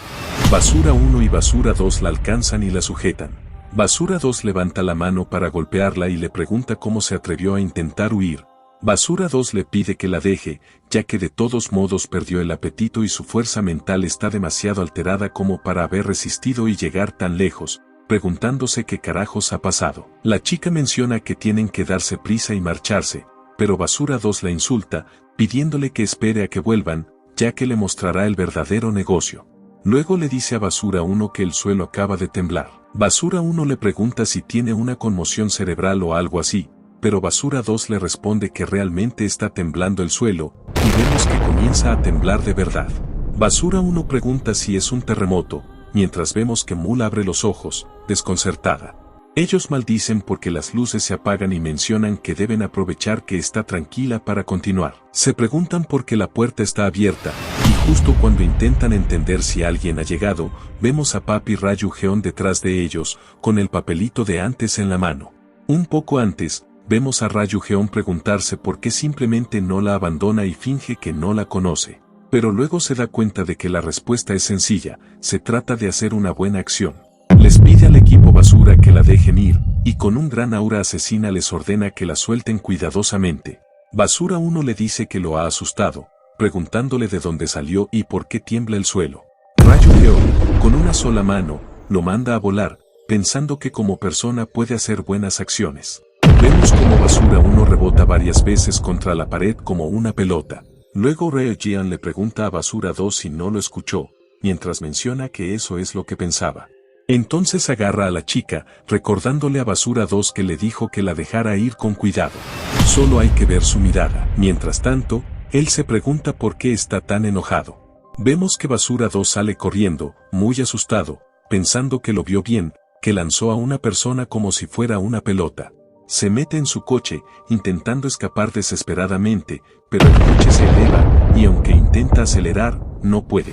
Basura 1 y Basura 2 la alcanzan y la sujetan. Basura 2 levanta la mano para golpearla y le pregunta cómo se atrevió a intentar huir. Basura 2 le pide que la deje, ya que de todos modos perdió el apetito y su fuerza mental está demasiado alterada como para haber resistido y llegar tan lejos, preguntándose qué carajos ha pasado. La chica menciona que tienen que darse prisa y marcharse, pero Basura 2 la insulta, pidiéndole que espere a que vuelvan, ya que le mostrará el verdadero negocio. Luego le dice a Basura 1 que el suelo acaba de temblar. Basura 1 le pregunta si tiene una conmoción cerebral o algo así, pero Basura 2 le responde que realmente está temblando el suelo, y vemos que comienza a temblar de verdad. Basura 1 pregunta si es un terremoto, mientras vemos que Mul abre los ojos, desconcertada. Ellos maldicen porque las luces se apagan y mencionan que deben aprovechar que está tranquila para continuar. Se preguntan por qué la puerta está abierta, y justo cuando intentan entender si alguien ha llegado, vemos a Papi Ryu Jeon detrás de ellos, con el papelito de antes en la mano. Un poco antes, vemos a Ryu Jeon preguntarse por qué simplemente no la abandona y finge que no la conoce. Pero luego se da cuenta de que la respuesta es sencilla, se trata de hacer una buena acción. Les pide al equipo Basura Basura que la dejen ir, y con un gran aura asesina les ordena que la suelten cuidadosamente. Basura 1 le dice que lo ha asustado, preguntándole de dónde salió y por qué tiembla el suelo. Rayo Geon, con una sola mano, lo manda a volar, pensando que como persona puede hacer buenas acciones. Vemos como Basura 1 rebota varias veces contra la pared como una pelota. Luego Rayo Geon le pregunta a Basura 2 si no lo escuchó, mientras menciona que eso es lo que pensaba. Entonces agarra a la chica, recordándole a Basura 2 que le dijo que la dejara ir con cuidado. Solo hay que ver su mirada. Mientras tanto, él se pregunta por qué está tan enojado. Vemos que Basura 2 sale corriendo, muy asustado, pensando que lo vio bien, que lanzó a una persona como si fuera una pelota. Se mete en su coche, intentando escapar desesperadamente, pero el coche se eleva, y aunque intenta acelerar, no puede.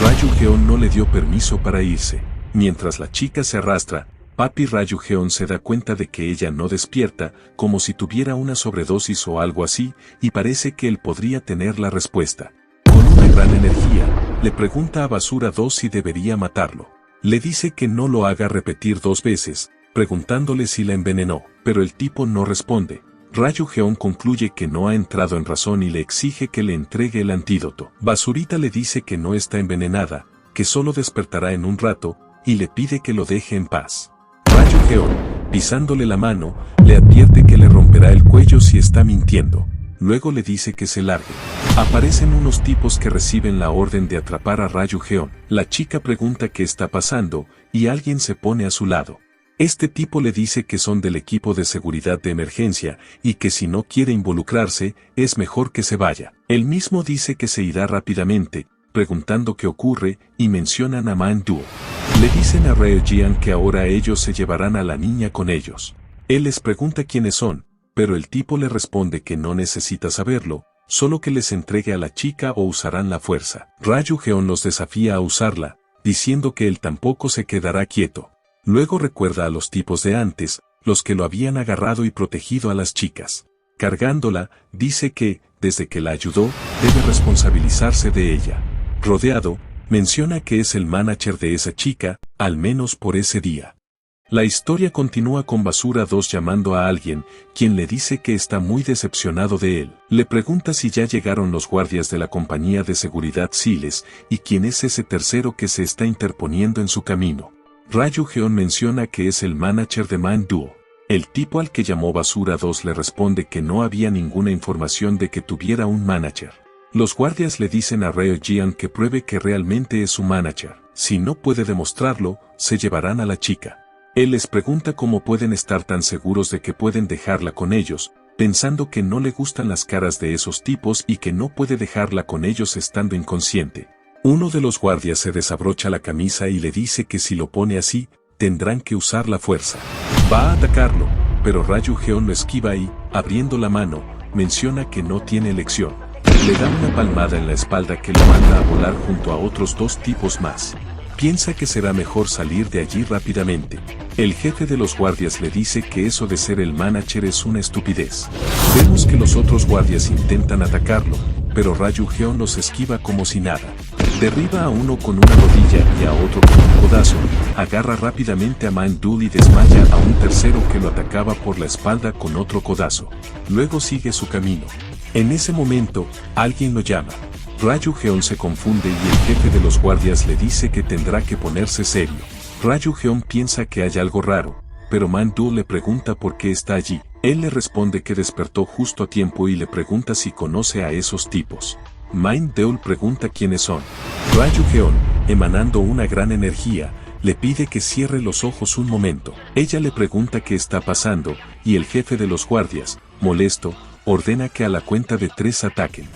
Rayo Geon no le dio permiso para irse. Mientras la chica se arrastra, Papi Rayo Geon se da cuenta de que ella no despierta, como si tuviera una sobredosis o algo así, y parece que él podría tener la respuesta. Con una gran energía, le pregunta a Basura 2 si debería matarlo. Le dice que no lo haga repetir 2 veces, preguntándole si la envenenó, pero el tipo no responde. Rayo Geon concluye que no ha entrado en razón y le exige que le entregue el antídoto. Basurita le dice que no está envenenada, que solo despertará en un rato, y le pide que lo deje en paz. Rayo Geon, pisándole la mano, le advierte que le romperá el cuello si está mintiendo. Luego le dice que se largue. Aparecen unos tipos que reciben la orden de atrapar a Rayo Geon. La chica pregunta qué está pasando, y alguien se pone a su lado. Este tipo le dice que son del equipo de seguridad de emergencia, y que si no quiere involucrarse, es mejor que se vaya. Él mismo dice que se irá rápidamente, preguntando qué ocurre, y mencionan a Man-Duo. Le dicen a Rayo Geon que ahora ellos se llevarán a la niña con ellos. Él les pregunta quiénes son, pero el tipo le responde que no necesita saberlo, solo que les entregue a la chica o usarán la fuerza. Rayo Geon los desafía a usarla, diciendo que él tampoco se quedará quieto. Luego recuerda a los tipos de antes, los que lo habían agarrado y protegido a las chicas. Cargándola, dice que, desde que la ayudó, debe responsabilizarse de ella. Rodeado, menciona que es el manager de esa chica, al menos por ese día. La historia continúa con Basura 2 llamando a alguien, quien le dice que está muy decepcionado de él. Le pregunta si ya llegaron los guardias de la compañía de seguridad Siles, y quién es ese tercero que se está interponiendo en su camino. Rayo Geon menciona que es el manager de Man-Duo. El tipo al que llamó Basura 2 le responde que no había ninguna información de que tuviera un manager. Los guardias le dicen a Rayo Geon que pruebe que realmente es su manager. Si no puede demostrarlo, se llevarán a la chica. Él les pregunta cómo pueden estar tan seguros de que pueden dejarla con ellos, pensando que no le gustan las caras de esos tipos y que no puede dejarla con ellos estando inconsciente. Uno de los guardias se desabrocha la camisa y le dice que si lo pone así, tendrán que usar la fuerza. Va a atacarlo, pero Rayo Geon lo esquiva y, abriendo la mano, menciona que no tiene elección. Le da una palmada en la espalda que lo manda a volar junto a otros 2 tipos más. Piensa que será mejor salir de allí rápidamente. El jefe de los guardias le dice que eso de ser el manager es una estupidez. Vemos que los otros guardias intentan atacarlo, pero Rayo Geon los esquiva como si nada. Derriba a uno con una rodilla y a otro con un codazo, agarra rápidamente a Man-Duo y desmaya a un tercero que lo atacaba por la espalda con otro codazo. Luego sigue su camino. En ese momento, alguien lo llama. Rayo Geon se confunde y el jefe de los guardias le dice que tendrá que ponerse serio. Rayo Geon piensa que hay algo raro, pero Man-Duo le pregunta por qué está allí. Él le responde que despertó justo a tiempo y le pregunta si conoce a esos tipos. Man-Duo pregunta quiénes son. Rayo Geon, emanando una gran energía, le pide que cierre los ojos un momento. Ella le pregunta qué está pasando, y el jefe de los guardias, molesto, ordena que a la cuenta de 3 ataquen.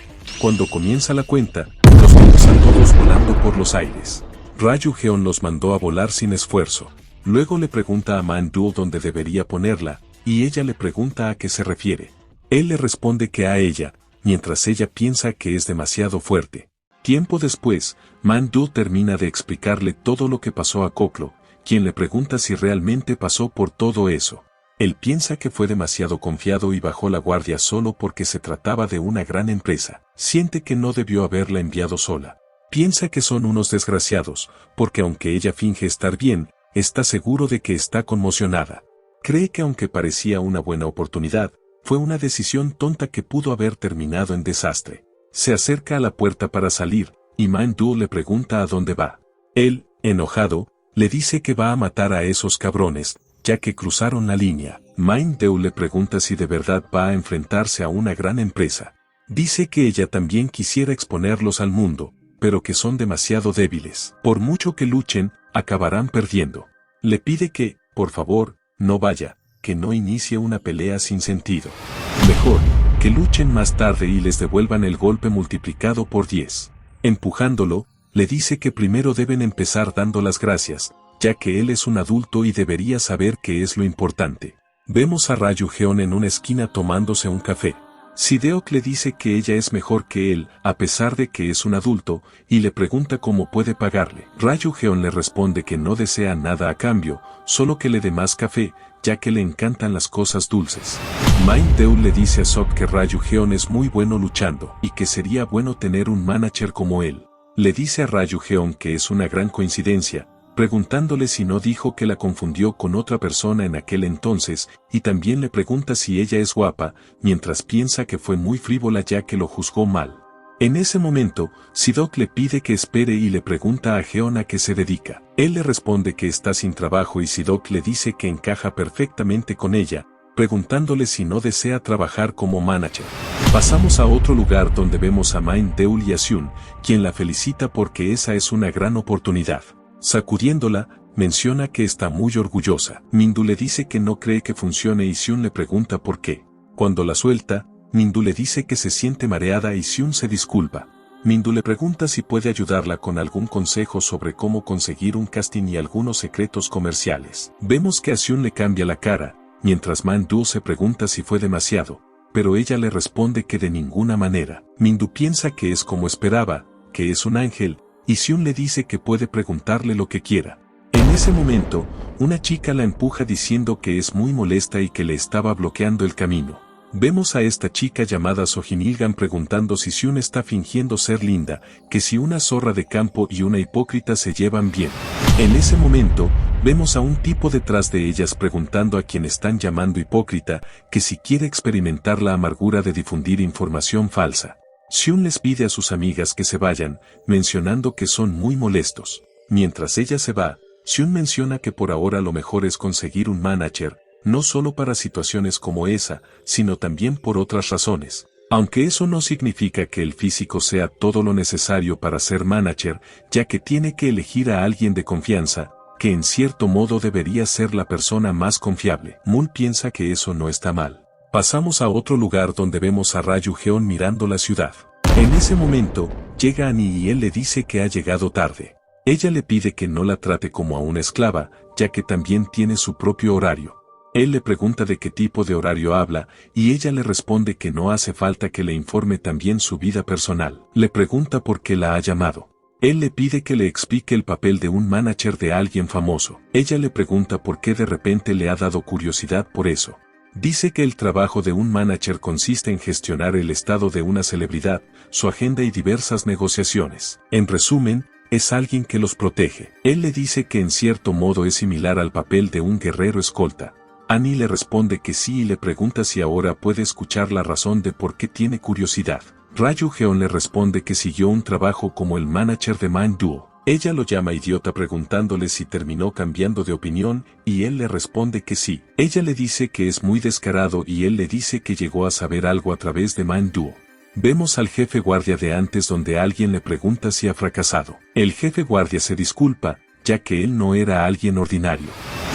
Cuando comienza la cuenta, los vemos a todos volando por los aires. Rayo Geon los mandó a volar sin esfuerzo. Luego le pregunta a Man-Duo dónde debería ponerla, y ella le pregunta a qué se refiere. Él le responde que a ella, mientras ella piensa que es demasiado fuerte. Tiempo después, Man-Duo termina de explicarle todo lo que pasó a Coclo, quien le pregunta si realmente pasó por todo eso. Él piensa que fue demasiado confiado y bajó la guardia solo porque se trataba de una gran empresa. Siente que no debió haberla enviado sola. Piensa que son unos desgraciados, porque aunque ella finge estar bien, está seguro de que está conmocionada. Cree que aunque parecía una buena oportunidad, fue una decisión tonta que pudo haber terminado en desastre. Se acerca a la puerta para salir, y Main-Du le pregunta a dónde va. Él, enojado, le dice que va a matar a esos cabrones, ya que cruzaron la línea. Main-Du le pregunta si de verdad va a enfrentarse a una gran empresa. Dice que ella también quisiera exponerlos al mundo, pero que son demasiado débiles. Por mucho que luchen, acabarán perdiendo. Le pide que, por favor, no vaya, que no inicie una pelea sin sentido. Mejor, que luchen más tarde y les devuelvan el golpe multiplicado por 10. Empujándolo, le dice que primero deben empezar dando las gracias, ya que él es un adulto y debería saber qué es lo importante. Vemos a Ryu Jeon en una esquina tomándose un café. Sideok le dice que ella es mejor que él, a pesar de que es un adulto, y le pregunta cómo puede pagarle. Ryu Jeon le responde que no desea nada a cambio, solo que le dé más café, ya que le encantan las cosas dulces. Main-Du le dice a Sok que Ryu Jeon es muy bueno luchando, y que sería bueno tener un manager como él. Le dice a Ryu Jeon que es una gran coincidencia, preguntándole si no dijo que la confundió con otra persona en aquel entonces, y también le pregunta si ella es guapa, mientras piensa que fue muy frívola ya que lo juzgó mal. En ese momento, Sideok le pide que espere y le pregunta a Jeon a qué se dedica. Él le responde que está sin trabajo y Sideok le dice que encaja perfectamente con ella, preguntándole si no desea trabajar como manager. Pasamos a otro lugar donde vemos a Main-Du y a Seun, quien la felicita porque esa es una gran oportunidad. Sacudiéndola, menciona que está muy orgullosa. Min-Du le dice que no cree que funcione y Seun le pregunta por qué. Cuando la suelta, Min-Du le dice que se siente mareada y Seun se disculpa. Min-Du le pregunta si puede ayudarla con algún consejo sobre cómo conseguir un casting y algunos secretos comerciales. Vemos que a Seun le cambia la cara, mientras Main-Du se pregunta si fue demasiado, pero ella le responde que de ninguna manera. Min-Du piensa que es como esperaba, que es un ángel, y Seun le dice que puede preguntarle lo que quiera. En ese momento, una chica la empuja diciendo que es muy molesta y que le estaba bloqueando el camino. Vemos a esta chica llamada Sojin Ilgan preguntando si Seun está fingiendo ser linda, que si una zorra de campo y una hipócrita se llevan bien. En ese momento, vemos a un tipo detrás de ellas preguntando a quien están llamando hipócrita, que si quiere experimentar la amargura de difundir información falsa. Seun les pide a sus amigas que se vayan, mencionando que son muy molestos. Mientras ella se va, Seun menciona que por ahora lo mejor es conseguir un manager, no solo para situaciones como esa, sino también por otras razones. Aunque eso no significa que el físico sea todo lo necesario para ser manager, ya que tiene que elegir a alguien de confianza, que en cierto modo debería ser la persona más confiable. Moon piensa que eso no está mal. Pasamos a otro lugar donde vemos a Ryu Jeon mirando la ciudad. En ese momento, llega Annie y él le dice que ha llegado tarde. Ella le pide que no la trate como a una esclava, ya que también tiene su propio horario. Él le pregunta de qué tipo de horario habla, y ella le responde que no hace falta que le informe también su vida personal. Le pregunta por qué la ha llamado. Él le pide que le explique el papel de un manager de alguien famoso. Ella le pregunta por qué de repente le ha dado curiosidad por eso. Dice que el trabajo de un manager consiste en gestionar el estado de una celebridad, su agenda y diversas negociaciones. En resumen, es alguien que los protege. Él le dice que en cierto modo es similar al papel de un guerrero escolta. Annie le responde que sí y le pregunta si ahora puede escuchar la razón de por qué tiene curiosidad. Ryu Jeon le responde que siguió un trabajo como el manager de Main-Du. Ella lo llama idiota preguntándole si terminó cambiando de opinión, y él le responde que sí. Ella le dice que es muy descarado y él le dice que llegó a saber algo a través de Main-Du. Vemos al jefe guardia de antes donde alguien le pregunta si ha fracasado. El jefe guardia se disculpa, ya que él no era alguien ordinario.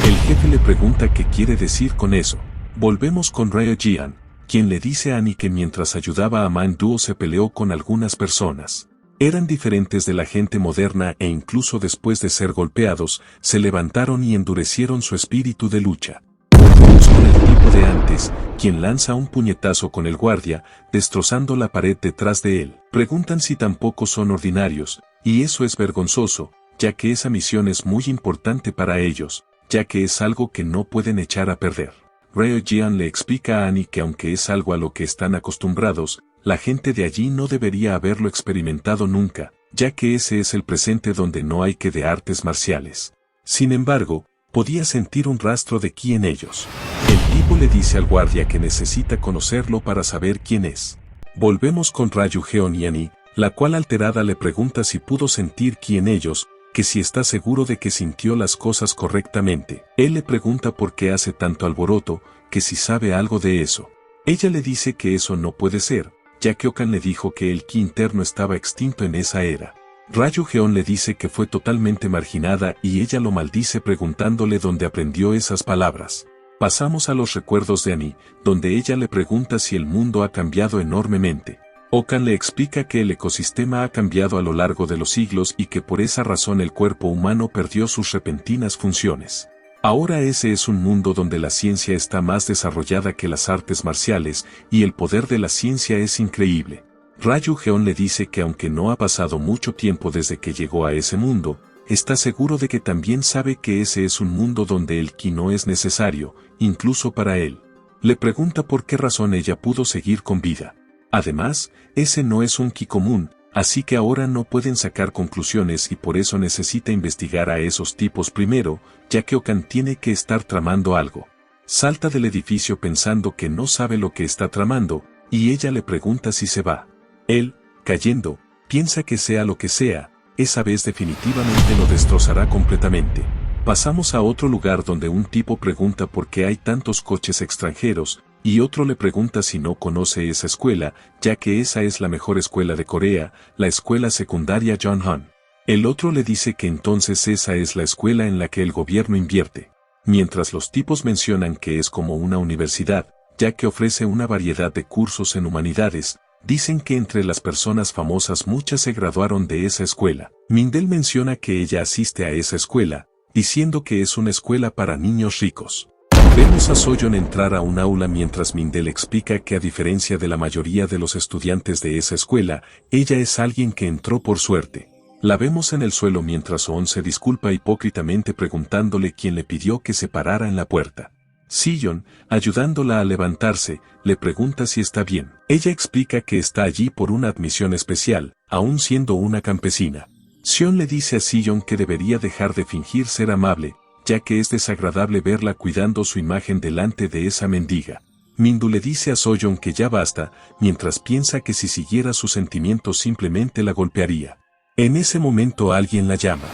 El jefe le pregunta qué quiere decir con eso. Volvemos con Ryo Jian, quien le dice a Annie que mientras ayudaba a Main-Du se peleó con algunas personas. Eran diferentes de la gente moderna e incluso después de ser golpeados, se levantaron y endurecieron su espíritu de lucha. Volvemos con el tipo de antes, quien lanza un puñetazo con el guardia, destrozando la pared detrás de él. Preguntan si tampoco son ordinarios, y eso es vergonzoso, ya que esa misión es muy importante para ellos, ya que es algo que no pueden echar a perder. Ryo Jian le explica a Annie que aunque es algo a lo que están acostumbrados, la gente de allí no debería haberlo experimentado nunca, ya que ese es el presente donde no hay que de artes marciales. Sin embargo, Podía sentir un rastro de Ki en ellos. El tipo le dice al guardia que necesita conocerlo para saber quién es. Volvemos con Ryu Jeon y Annie, la cual alterada le pregunta si pudo sentir Ki en ellos, que si está seguro de que sintió las cosas correctamente. Él le pregunta por qué hace tanto alboroto, que si sabe algo de eso. Ella le dice que eso no puede ser, ya que Okan le dijo que el Ki interno estaba extinto en esa era. Ryu Jeon le dice que fue totalmente marginada y ella lo maldice preguntándole dónde aprendió esas palabras. Pasamos a los recuerdos de Annie, donde ella le pregunta si el mundo ha cambiado enormemente. Okan le explica que el ecosistema ha cambiado a lo largo de los siglos y que por esa razón el cuerpo humano perdió sus repentinas funciones. Ahora ese es un mundo donde la ciencia está más desarrollada que las artes marciales y el poder de la ciencia es increíble. Ryu Jeon le dice que aunque no ha pasado mucho tiempo desde que llegó a ese mundo, está seguro de que también sabe que ese es un mundo donde el Ki no es necesario, incluso para él. Le pregunta por qué razón ella pudo seguir con vida. Además, ese no es un Ki común, así que ahora no pueden sacar conclusiones y por eso necesita investigar a esos tipos primero, ya que Okan tiene que estar tramando algo. Salta del edificio pensando que no sabe lo que está tramando, y ella le pregunta si se va. Él, cayendo, piensa que sea lo que sea, esa vez definitivamente lo destrozará completamente. Pasamos a otro lugar donde un tipo pregunta por qué hay tantos coches extranjeros, y otro le pregunta si no conoce esa escuela, ya que esa es la mejor escuela de Corea, la escuela secundaria Jonghun. El otro le dice que entonces esa es la escuela en la que el gobierno invierte. Mientras los tipos mencionan que es como una universidad, ya que ofrece una variedad de cursos en humanidades, dicen que entre las personas famosas muchas se graduaron de esa escuela. Mindel menciona que ella asiste a esa escuela, diciendo que es una escuela para niños ricos. Vemos a Soyeon entrar a un aula mientras Mindel explica que a diferencia de la mayoría de los estudiantes de esa escuela, ella es alguien que entró por suerte. La vemos en el suelo mientras Soon se disculpa hipócritamente preguntándole quién le pidió que se parara en la puerta. Siyeon, ayudándola a levantarse, le pregunta si está bien. Ella explica que está allí por una admisión especial, aún siendo una campesina. Seon le dice a Siyeon que debería dejar de fingir ser amable, ya que es desagradable verla cuidando su imagen delante de esa mendiga. Mindu le dice a Soyeon que ya basta, mientras piensa que si siguiera sus sentimientos simplemente la golpearía. En ese momento alguien la llama.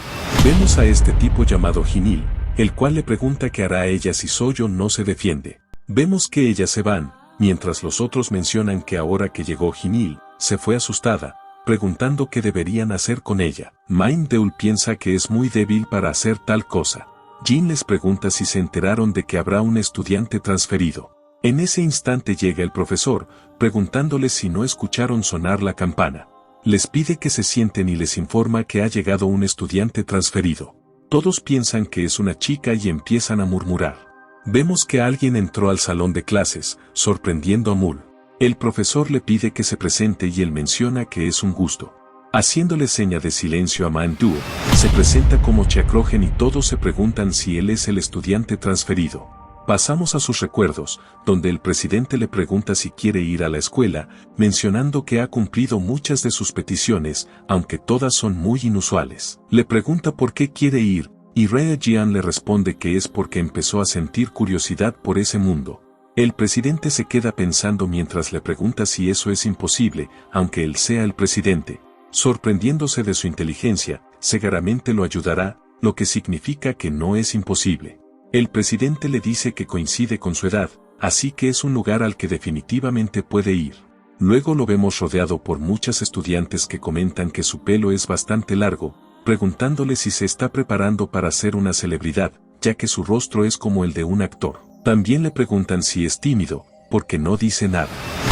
Vemos a este tipo llamado Jinil, el cual le pregunta qué hará ella si Soyeon no se defiende. Vemos que ellas se van, mientras los otros mencionan que ahora que llegó Jinil, se fue asustada, preguntando qué deberían hacer con ella. Min-deul piensa que es muy débil para hacer tal cosa. Jin les pregunta si se enteraron de que habrá un estudiante transferido. En ese instante llega el profesor, preguntándoles si no escucharon sonar la campana. Les pide que se sienten y les informa que ha llegado un estudiante transferido. Todos piensan que es una chica y empiezan a murmurar. Vemos que alguien entró al salón de clases, sorprendiendo a Mul. El profesor le pide que se presente y él menciona que es un gusto. Haciéndole seña de silencio a Man-duo, se presenta como Chakrogen y todos se preguntan si él es el estudiante transferido. Pasamos a sus recuerdos, donde el presidente le pregunta si quiere ir a la escuela, mencionando que ha cumplido muchas de sus peticiones, aunque todas son muy inusuales. Le pregunta por qué quiere ir, y Rea Jian le responde que es porque empezó a sentir curiosidad por ese mundo. El presidente se queda pensando mientras le pregunta si eso es imposible, aunque él sea el presidente. Sorprendiéndose de su inteligencia, seguramente lo ayudará, lo que significa que no es imposible. El presidente le dice que coincide con su edad, así que es un lugar al que definitivamente puede ir. Luego lo vemos rodeado por muchas estudiantes que comentan que su pelo es bastante largo, preguntándole si se está preparando para ser una celebridad, ya que su rostro es como el de un actor. También le preguntan si es tímido, porque no dice nada.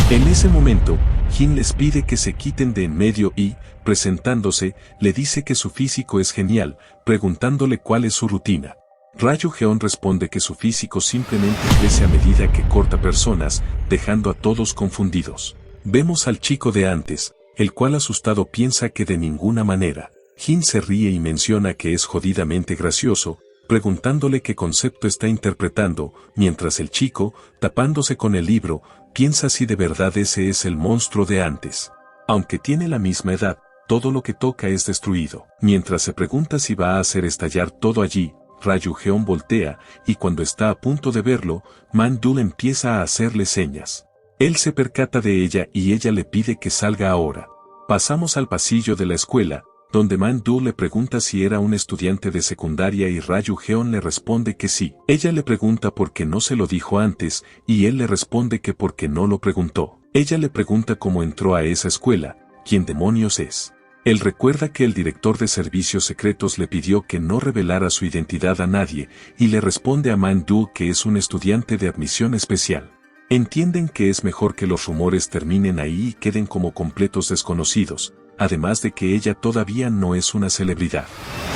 En ese momento, Jin les pide que se quiten de en medio y, presentándose, le dice que su físico es genial, preguntándole cuál es su rutina. Ryu Jeon responde que su físico simplemente crece a medida que corta personas, dejando a todos confundidos. Vemos al chico de antes, el cual asustado piensa que de ninguna manera. Jin se ríe y menciona que es jodidamente gracioso, preguntándole qué concepto está interpretando, mientras el chico, tapándose con el libro, piensa si de verdad ese es el monstruo de antes. Aunque tiene la misma edad, todo lo que toca es destruido. Mientras se pregunta si va a hacer estallar todo allí, Ryu-Geon voltea, y cuando está a punto de verlo, Man-dul empieza a hacerle señas. Él se percata de ella y ella le pide que salga ahora. Pasamos al pasillo de la escuela, donde Man-dul le pregunta si era un estudiante de secundaria y Ryu-Geon le responde que sí. Ella le pregunta por qué no se lo dijo antes, y él le responde que porque no lo preguntó. Ella le pregunta cómo entró a esa escuela, quién demonios es. Él recuerda que el director de servicios secretos le pidió que no revelara su identidad a nadie, y le responde a Man-dul que es un estudiante de admisión especial. Entienden que es mejor que los rumores terminen ahí y queden como completos desconocidos, además de que ella todavía no es una celebridad.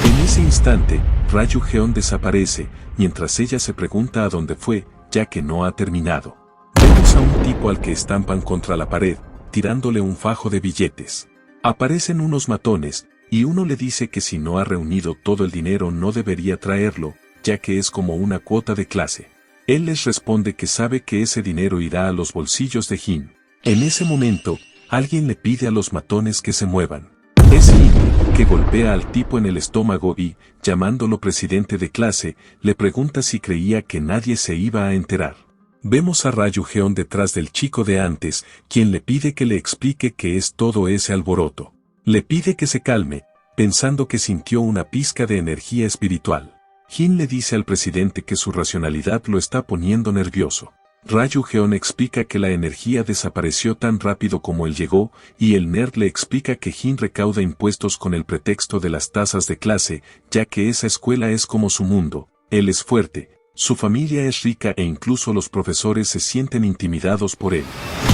En ese instante, Ryu-Geon desaparece, mientras ella se pregunta a dónde fue, ya que no ha terminado. Vemos a un tipo al que estampan contra la pared, tirándole un fajo de billetes. Aparecen unos matones, y uno le dice que si no ha reunido todo el dinero no debería traerlo, ya que es como una cuota de clase. Él les responde que sabe que ese dinero irá a los bolsillos de Jin. En ese momento, alguien le pide a los matones que se muevan. Es Jin, que golpea al tipo en el estómago y, llamándolo presidente de clase, le pregunta si creía que nadie se iba a enterar. Vemos a Ryu-Geon detrás del chico de antes, quien le pide que le explique qué es todo ese alboroto. Le pide que se calme, pensando que sintió una pizca de energía espiritual. Jin le dice al presidente que su racionalidad lo está poniendo nervioso. Ryu-Geon explica que la energía desapareció tan rápido como él llegó, y el nerd le explica que Jin recauda impuestos con el pretexto de las tasas de clase, ya que esa escuela es como su mundo, él es fuerte. Su familia es rica e incluso los profesores se sienten intimidados por él.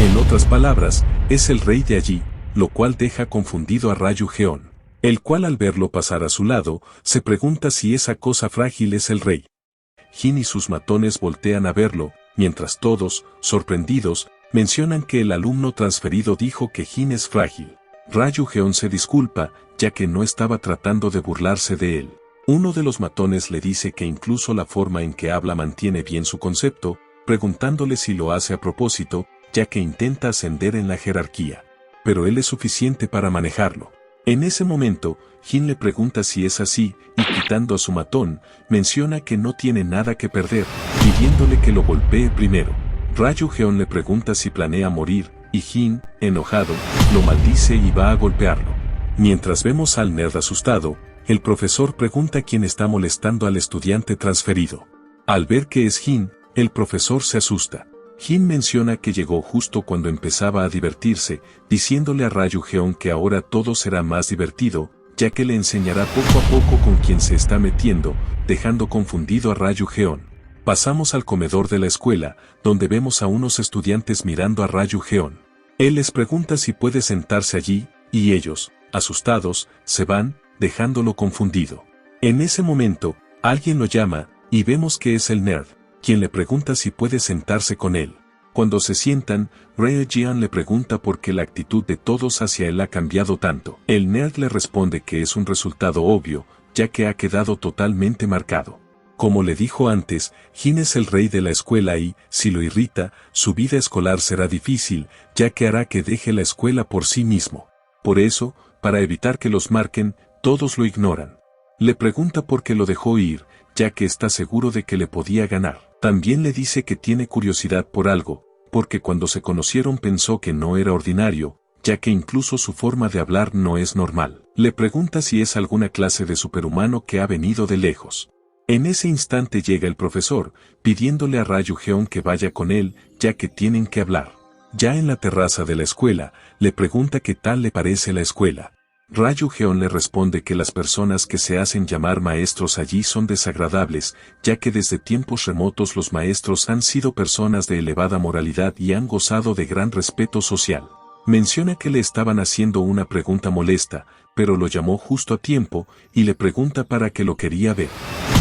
En otras palabras, es el rey de allí, lo cual deja confundido a Ryu-Geon, el cual al verlo pasar a su lado, se pregunta si esa cosa frágil es el rey. Jin y sus matones voltean a verlo, mientras todos, sorprendidos, mencionan que el alumno transferido dijo que Jin es frágil. Ryu-Geon se disculpa, ya que no estaba tratando de burlarse de él. Uno de los matones le dice que incluso la forma en que habla mantiene bien su concepto, preguntándole si lo hace a propósito, ya que intenta ascender en la jerarquía. Pero él es suficiente para manejarlo. En ese momento, Jin le pregunta si es así, y quitando a su matón, menciona que no tiene nada que perder, pidiéndole que lo golpee primero. Ryu-Geon le pregunta si planea morir, y Jin, enojado, lo maldice y va a golpearlo. Mientras vemos al nerd asustado, el profesor pregunta quién está molestando al estudiante transferido. Al ver que es Jin, el profesor se asusta. Jin menciona que llegó justo cuando empezaba a divertirse, diciéndole a Ryu-Geon que ahora todo será más divertido, ya que le enseñará poco a poco con quién se está metiendo, dejando confundido a Ryu-Geon. Pasamos al comedor de la escuela, donde vemos a unos estudiantes mirando a Ryu-Geon. Él les pregunta si puede sentarse allí, y ellos, asustados, se van, dejándolo confundido. En ese momento, alguien lo llama, y vemos que es el nerd, quien le pregunta si puede sentarse con él. Cuando se sientan, Ryu-Geon le pregunta por qué la actitud de todos hacia él ha cambiado tanto. El nerd le responde que es un resultado obvio, ya que ha quedado totalmente marcado. Como le dijo antes, Jin es el rey de la escuela y, si lo irrita, su vida escolar será difícil, ya que hará que deje la escuela por sí mismo. Por eso, para evitar que los marquen, todos lo ignoran. Le pregunta por qué lo dejó ir, ya que está seguro de que le podía ganar. También le dice que tiene curiosidad por algo, porque cuando se conocieron pensó que no era ordinario, ya que incluso su forma de hablar no es normal. Le pregunta si es alguna clase de superhumano que ha venido de lejos. En ese instante llega el profesor, pidiéndole a Ryu-Geon que vaya con él, ya que tienen que hablar. Ya en la terraza de la escuela, le pregunta qué tal le parece la escuela. Ryu-Geon le responde que las personas que se hacen llamar maestros allí son desagradables, ya que desde tiempos remotos los maestros han sido personas de elevada moralidad y han gozado de gran respeto social. Menciona que le estaban haciendo una pregunta molesta, pero lo llamó justo a tiempo, y le pregunta para qué lo quería ver.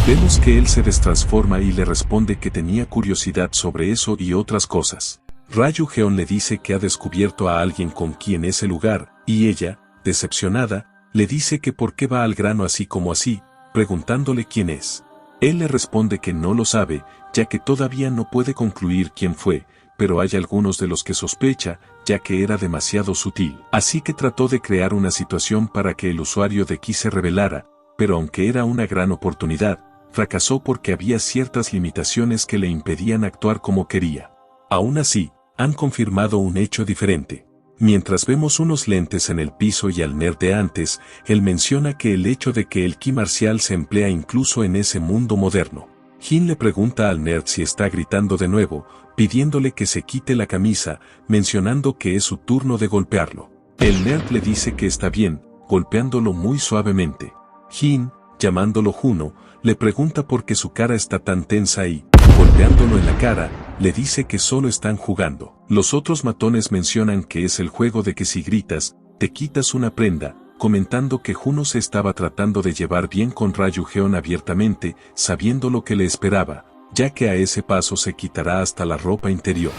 Vemos que él se destransforma y le responde que tenía curiosidad sobre eso y otras cosas. Ryu-Geon le dice que ha descubierto a alguien con quien es el lugar, y ella, decepcionada, le dice que por qué va al grano así como así, preguntándole quién es. Él le responde que no lo sabe, ya que todavía no puede concluir quién fue, pero hay algunos de los que sospecha, ya que era demasiado sutil. Así que trató de crear una situación para que el usuario de Ki se revelara, pero aunque era una gran oportunidad, fracasó porque había ciertas limitaciones que le impedían actuar como quería. Aún así, han confirmado un hecho diferente. Mientras vemos unos lentes en el piso y al nerd de antes, él menciona que el hecho de que el ki marcial se emplea incluso en ese mundo moderno. Jin le pregunta al nerd si está gritando de nuevo, pidiéndole que se quite la camisa, mencionando que es su turno de golpearlo. El nerd le dice que está bien, golpeándolo muy suavemente. Jin, llamándolo Juno, le pregunta por qué su cara está tan tensa y, golpeándolo en la cara, le dice que solo están jugando. Los otros matones mencionan que es el juego de que si gritas, te quitas una prenda, comentando que Juno se estaba tratando de llevar bien con Ryu-Geon abiertamente, sabiendo lo que le esperaba, ya que a ese paso se quitará hasta la ropa interior.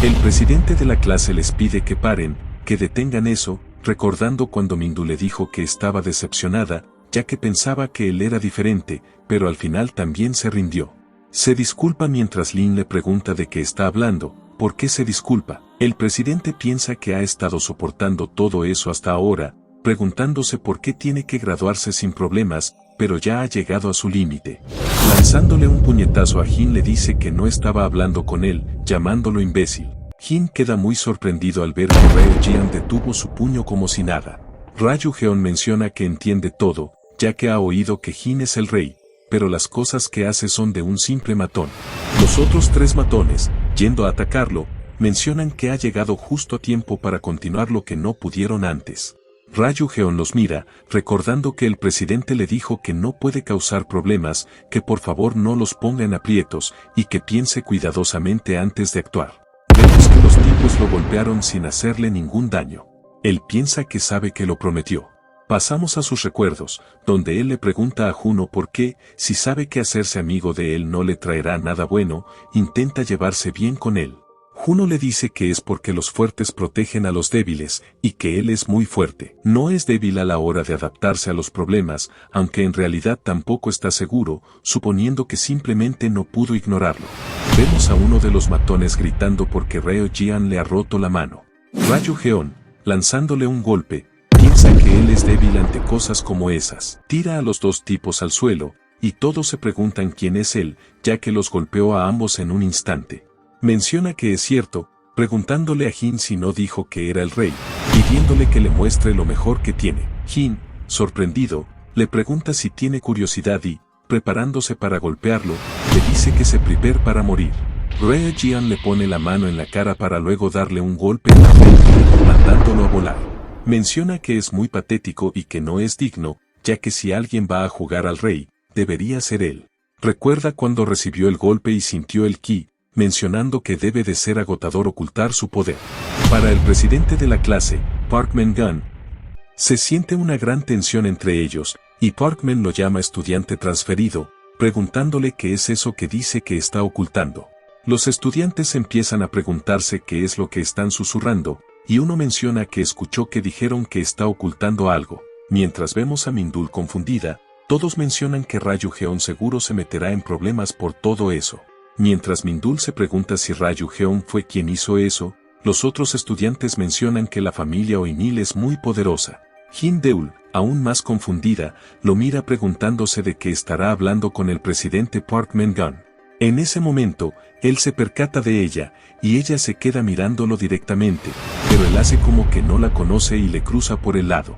El presidente de la clase les pide que paren, que detengan eso, recordando cuando Mindu le dijo que estaba decepcionada, ya que pensaba que él era diferente, pero al final también se rindió. Se disculpa mientras Lin le pregunta de qué está hablando, ¿por qué se disculpa? El presidente piensa que ha estado soportando todo eso hasta ahora, preguntándose por qué tiene que graduarse sin problemas, pero ya ha llegado a su límite. Lanzándole un puñetazo a Jin le dice que no estaba hablando con él, llamándolo imbécil. Jin queda muy sorprendido al ver que Ryu-Geon detuvo su puño como si nada. Ryu-Geon menciona que entiende todo, ya que ha oído que Jin es el rey, pero las cosas que hace son de un simple matón. Los otros tres matones, yendo a atacarlo, mencionan que ha llegado justo a tiempo para continuar lo que no pudieron antes. Ryu-Geon los mira, recordando que el presidente le dijo que no puede causar problemas, que por favor no los ponga en aprietos, y que piense cuidadosamente antes de actuar. Vemos que los tipos lo golpearon sin hacerle ningún daño. Él piensa que sabe que lo prometió. Pasamos a sus recuerdos, donde él le pregunta a Juno por qué, si sabe que hacerse amigo de él no le traerá nada bueno, intenta llevarse bien con él. Juno le dice que es porque los fuertes protegen a los débiles, y que él es muy fuerte. No es débil a la hora de adaptarse a los problemas, aunque en realidad tampoco está seguro, suponiendo que simplemente no pudo ignorarlo. Vemos a uno de los matones gritando porque Ryu-Geon le ha roto la mano. Ryu-Geon, lanzándole un golpe, piensa que él es débil ante cosas como esas. Tira a los dos tipos al suelo, y todos se preguntan quién es él, ya que los golpeó a ambos en un instante. Menciona que es cierto, preguntándole a Jin si no dijo que era el rey, pidiéndole que le muestre lo mejor que tiene. Jin, sorprendido, le pregunta si tiene curiosidad y, preparándose para golpearlo, le dice que se prepare para morir. Ryu-Geon le pone la mano en la cara para luego darle un golpe en la frente, mandándolo a volar. Menciona que es muy patético y que no es digno, ya que si alguien va a jugar al rey, debería ser él. Recuerda cuando recibió el golpe y sintió el ki, mencionando que debe de ser agotador ocultar su poder. Para el presidente de la clase, Parkman Gun, se siente una gran tensión entre ellos, y Parkman lo llama estudiante transferido, preguntándole qué es eso que dice que está ocultando. Los estudiantes empiezan a preguntarse qué es lo que están susurrando, y uno menciona que escuchó que dijeron que está ocultando algo. Mientras vemos a Mindul confundida, todos mencionan que Ryu-Geon seguro se meterá en problemas por todo eso. Mientras Mindul se pregunta si Ryu-Geon fue quien hizo eso, los otros estudiantes mencionan que la familia Oinil es muy poderosa. Jin-Deul, aún más confundida, lo mira preguntándose de qué estará hablando con el presidente Parkman Gun. En ese momento, él se percata de ella, y ella se queda mirándolo directamente, pero él hace como que no la conoce y le cruza por el lado.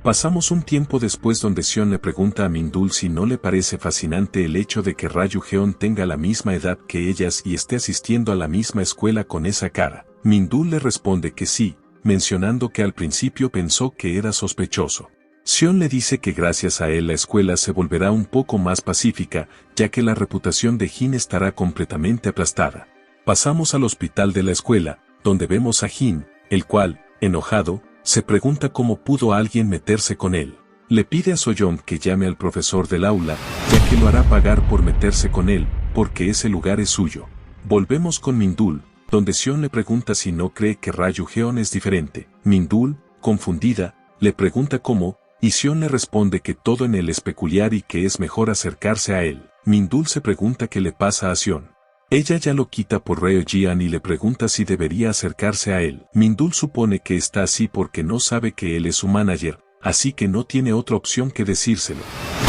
Pasamos un tiempo después donde Sion le pregunta a Mindul si no le parece fascinante el hecho de que Ryu-Geon tenga la misma edad que ellas y esté asistiendo a la misma escuela con esa cara. Mindul le responde que sí, mencionando que al principio pensó que era sospechoso. Sion le dice que gracias a él la escuela se volverá un poco más pacífica, ya que la reputación de Jin estará completamente aplastada. Pasamos al hospital de la escuela, donde vemos a Jin, el cual, enojado, se pregunta cómo pudo alguien meterse con él. Le pide a Soyeon que llame al profesor del aula, ya que lo hará pagar por meterse con él, porque ese lugar es suyo. Volvemos con Mindul, donde Sion le pregunta si no cree que Ryu-Geon es diferente. Mindul, confundida, le pregunta cómo, y Sion le responde que todo en él es peculiar y que es mejor acercarse a él. Mindul se pregunta qué le pasa a Sion. Ella ya lo quita por Ryu-Geon y le pregunta si debería acercarse a él. Mindul supone que está así porque no sabe que él es su manager, así que no tiene otra opción que decírselo.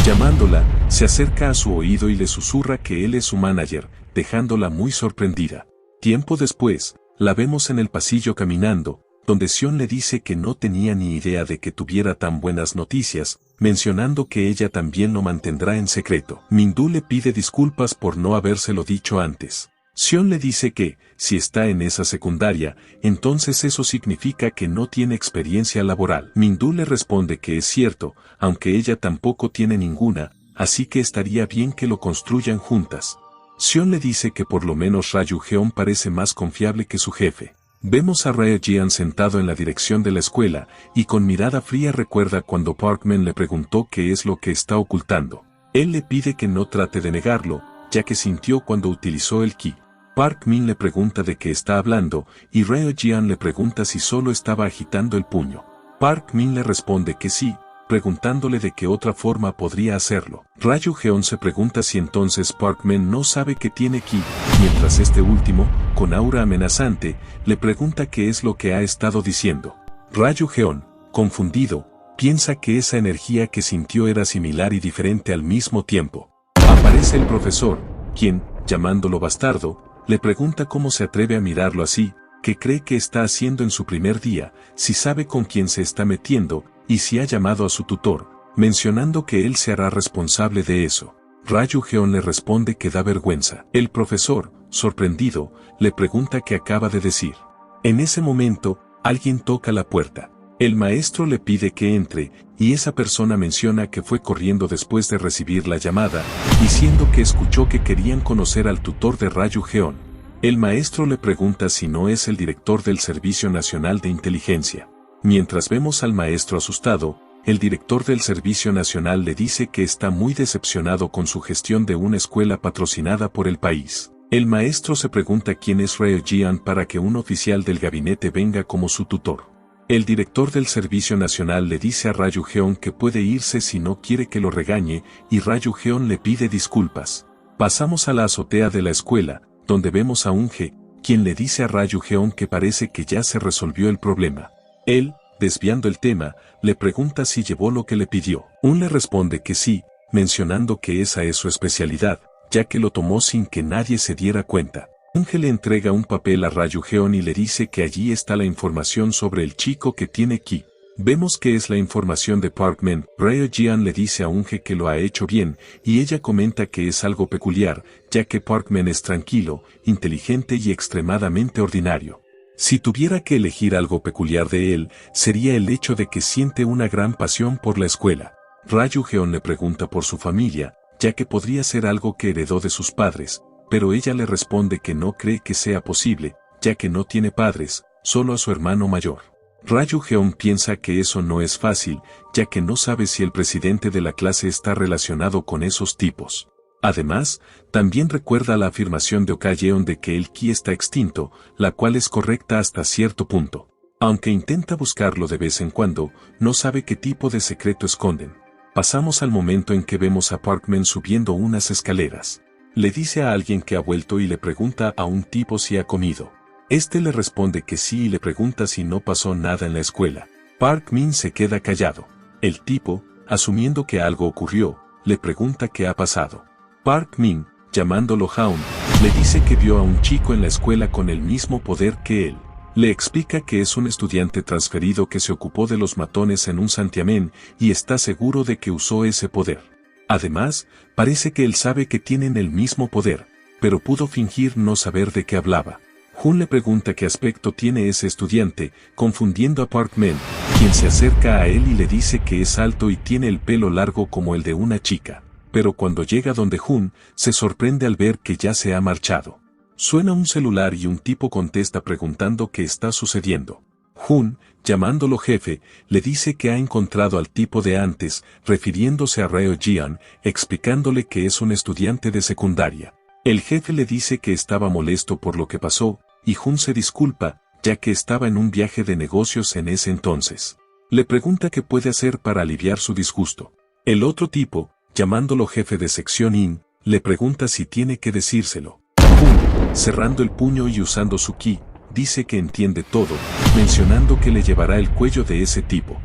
Llamándola, se acerca a su oído y le susurra que él es su manager, dejándola muy sorprendida. Tiempo después, la vemos en el pasillo caminando, donde Sion le dice que no tenía ni idea de que tuviera tan buenas noticias, mencionando que ella también lo mantendrá en secreto. Min-doo le pide disculpas por no habérselo dicho antes. Sion le dice que, si está en esa secundaria, entonces eso significa que no tiene experiencia laboral. Min-doo le responde que es cierto, aunque ella tampoco tiene ninguna, así que estaría bien que lo construyan juntas. Sion le dice que por lo menos Raju-geon parece más confiable que su jefe. Vemos a Reo-jeon sentado en la dirección de la escuela, y con mirada fría recuerda cuando Parkman le preguntó qué es lo que está ocultando. Él le pide que no trate de negarlo, ya que sintió cuando utilizó el ki. Park-min le pregunta de qué está hablando, y Reo-jeon le pregunta si solo estaba agitando el puño. Park-min le responde que sí, preguntándole de qué otra forma podría hacerlo. Raju-geon se pregunta si entonces Parkman no sabe que tiene ki, mientras este último, con aura amenazante, le pregunta qué es lo que ha estado diciendo. Raju-geon, confundido, piensa que esa energía que sintió era similar y diferente al mismo tiempo. Aparece el profesor, quien, llamándolo bastardo, le pregunta cómo se atreve a mirarlo así, qué cree que está haciendo en su primer día, si sabe con quién se está metiendo, y si ha llamado a su tutor, mencionando que él se hará responsable de eso. Raju-geon le responde que da vergüenza. El profesor, sorprendido, le pregunta qué acaba de decir. En ese momento, alguien toca la puerta. El maestro le pide que entre, y esa persona menciona que fue corriendo después de recibir la llamada, diciendo que escuchó que querían conocer al tutor de Raju-geon. El maestro le pregunta si no es el director del Servicio Nacional de Inteligencia. Mientras vemos al maestro asustado, el director del Servicio Nacional le dice que está muy decepcionado con su gestión de una escuela patrocinada por el país. El maestro se pregunta quién es Reo-jeon para que un oficial del gabinete venga como su tutor. El director del Servicio Nacional le dice a Raju-geon que puede irse si no quiere que lo regañe, y Raju-geon le pide disculpas. Pasamos a la azotea de la escuela, donde vemos a Unge, quien le dice a Raju-geon que parece que ya se resolvió el problema. Él, desviando el tema, le pregunta si llevó lo que le pidió. Un le responde que sí, mencionando que esa es su especialidad, ya que lo tomó sin que nadie se diera cuenta. Unge le entrega un papel a Raju-geon y le dice que allí está la información sobre el chico que tiene ki. Vemos que es la información de Parkman. Reo-jeon le dice a Unge que lo ha hecho bien, y ella comenta que es algo peculiar, ya que Parkman es tranquilo, inteligente y extremadamente ordinario. Si tuviera que elegir algo peculiar de él, sería el hecho de que siente una gran pasión por la escuela. Raju-geon le pregunta por su familia, ya que podría ser algo que heredó de sus padres, pero ella le responde que no cree que sea posible, ya que no tiene padres, solo a su hermano mayor. Raju-geon piensa que eso no es fácil, ya que no sabe si el presidente de la clase está relacionado con esos tipos. Además, también recuerda la afirmación de Oka-yeon de que el ki está extinto, la cual es correcta hasta cierto punto. Aunque intenta buscarlo de vez en cuando, no sabe qué tipo de secreto esconden. Pasamos al momento en que vemos a Parkman subiendo unas escaleras. Le dice a alguien que ha vuelto y le pregunta a un tipo si ha comido. Este le responde que sí y le pregunta si no pasó nada en la escuela. Park-min se queda callado. El tipo, asumiendo que algo ocurrió, le pregunta qué ha pasado. Park-min, llamándolo Haun, le dice que vio a un chico en la escuela con el mismo poder que él. Le explica que es un estudiante transferido que se ocupó de los matones en un santiamén y está seguro de que usó ese poder. Además, parece que él sabe que tienen el mismo poder, pero pudo fingir no saber de qué hablaba. Hun le pregunta qué aspecto tiene ese estudiante, confundiendo a Parkman, quien se acerca a él y le dice que es alto y tiene el pelo largo como el de una chica. Pero cuando llega donde Hun, se sorprende al ver que ya se ha marchado. Suena un celular y un tipo contesta preguntando qué está sucediendo. Hun, llamándolo jefe, le dice que ha encontrado al tipo de antes, refiriéndose a Reo-jeon, explicándole que es un estudiante de secundaria. El jefe le dice que estaba molesto por lo que pasó, y Hun se disculpa, ya que estaba en un viaje de negocios en ese entonces. Le pregunta qué puede hacer para aliviar su disgusto. El otro tipo, llamándolo jefe de sección IN, le pregunta si tiene que decírselo. Hun, cerrando el puño y usando su ki, dice que entiende todo, mencionando que le llevará el cuello de ese tipo.